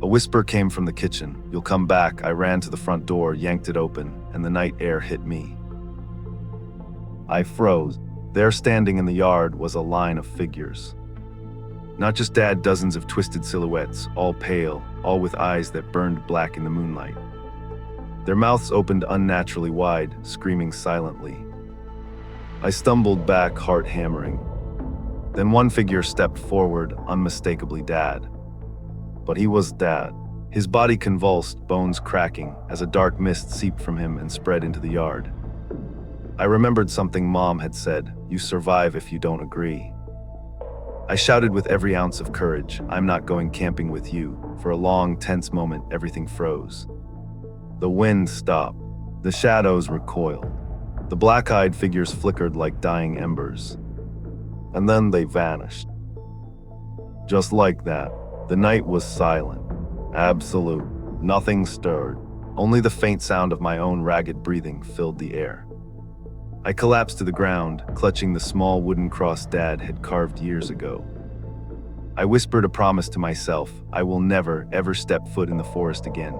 A whisper came from the kitchen. "You'll come back." I ran to the front door, yanked it open, and the night air hit me. I froze. There, standing in the yard, was a line of figures. Not just Dad, dozens of twisted silhouettes, all pale, all with eyes that burned black in the moonlight. Their mouths opened unnaturally wide, screaming silently. I stumbled back, heart hammering. Then one figure stepped forward, unmistakably Dad. But he was Dad. His body convulsed, bones cracking, as a dark mist seeped from him and spread into the yard. I remembered something Mom had said: "You survive if you don't agree." I shouted with every ounce of courage, "I'm not going camping with you." For a long, tense moment, everything froze. The wind stopped. The shadows recoiled. The black-eyed figures flickered like dying embers. And then they vanished. Just like that, the night was silent. Absolute. Nothing stirred. Only the faint sound of my own ragged breathing filled the air. I collapsed to the ground, clutching the small wooden cross Dad had carved years ago. I whispered a promise to myself: I will never, ever step foot in the forest again.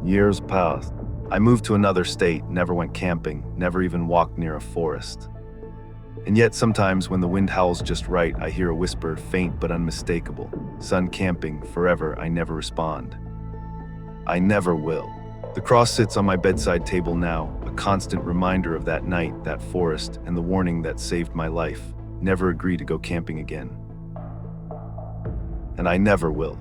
Years passed. I moved to another state, never went camping, never even walked near a forest. And yet sometimes when the wind howls just right, I hear a whisper, faint but unmistakable: "Son, camping, forever." I never respond. I never will. The cross sits on my bedside table now, a constant reminder of that night, that forest, and the warning that saved my life: never agree to go camping again. And I never will.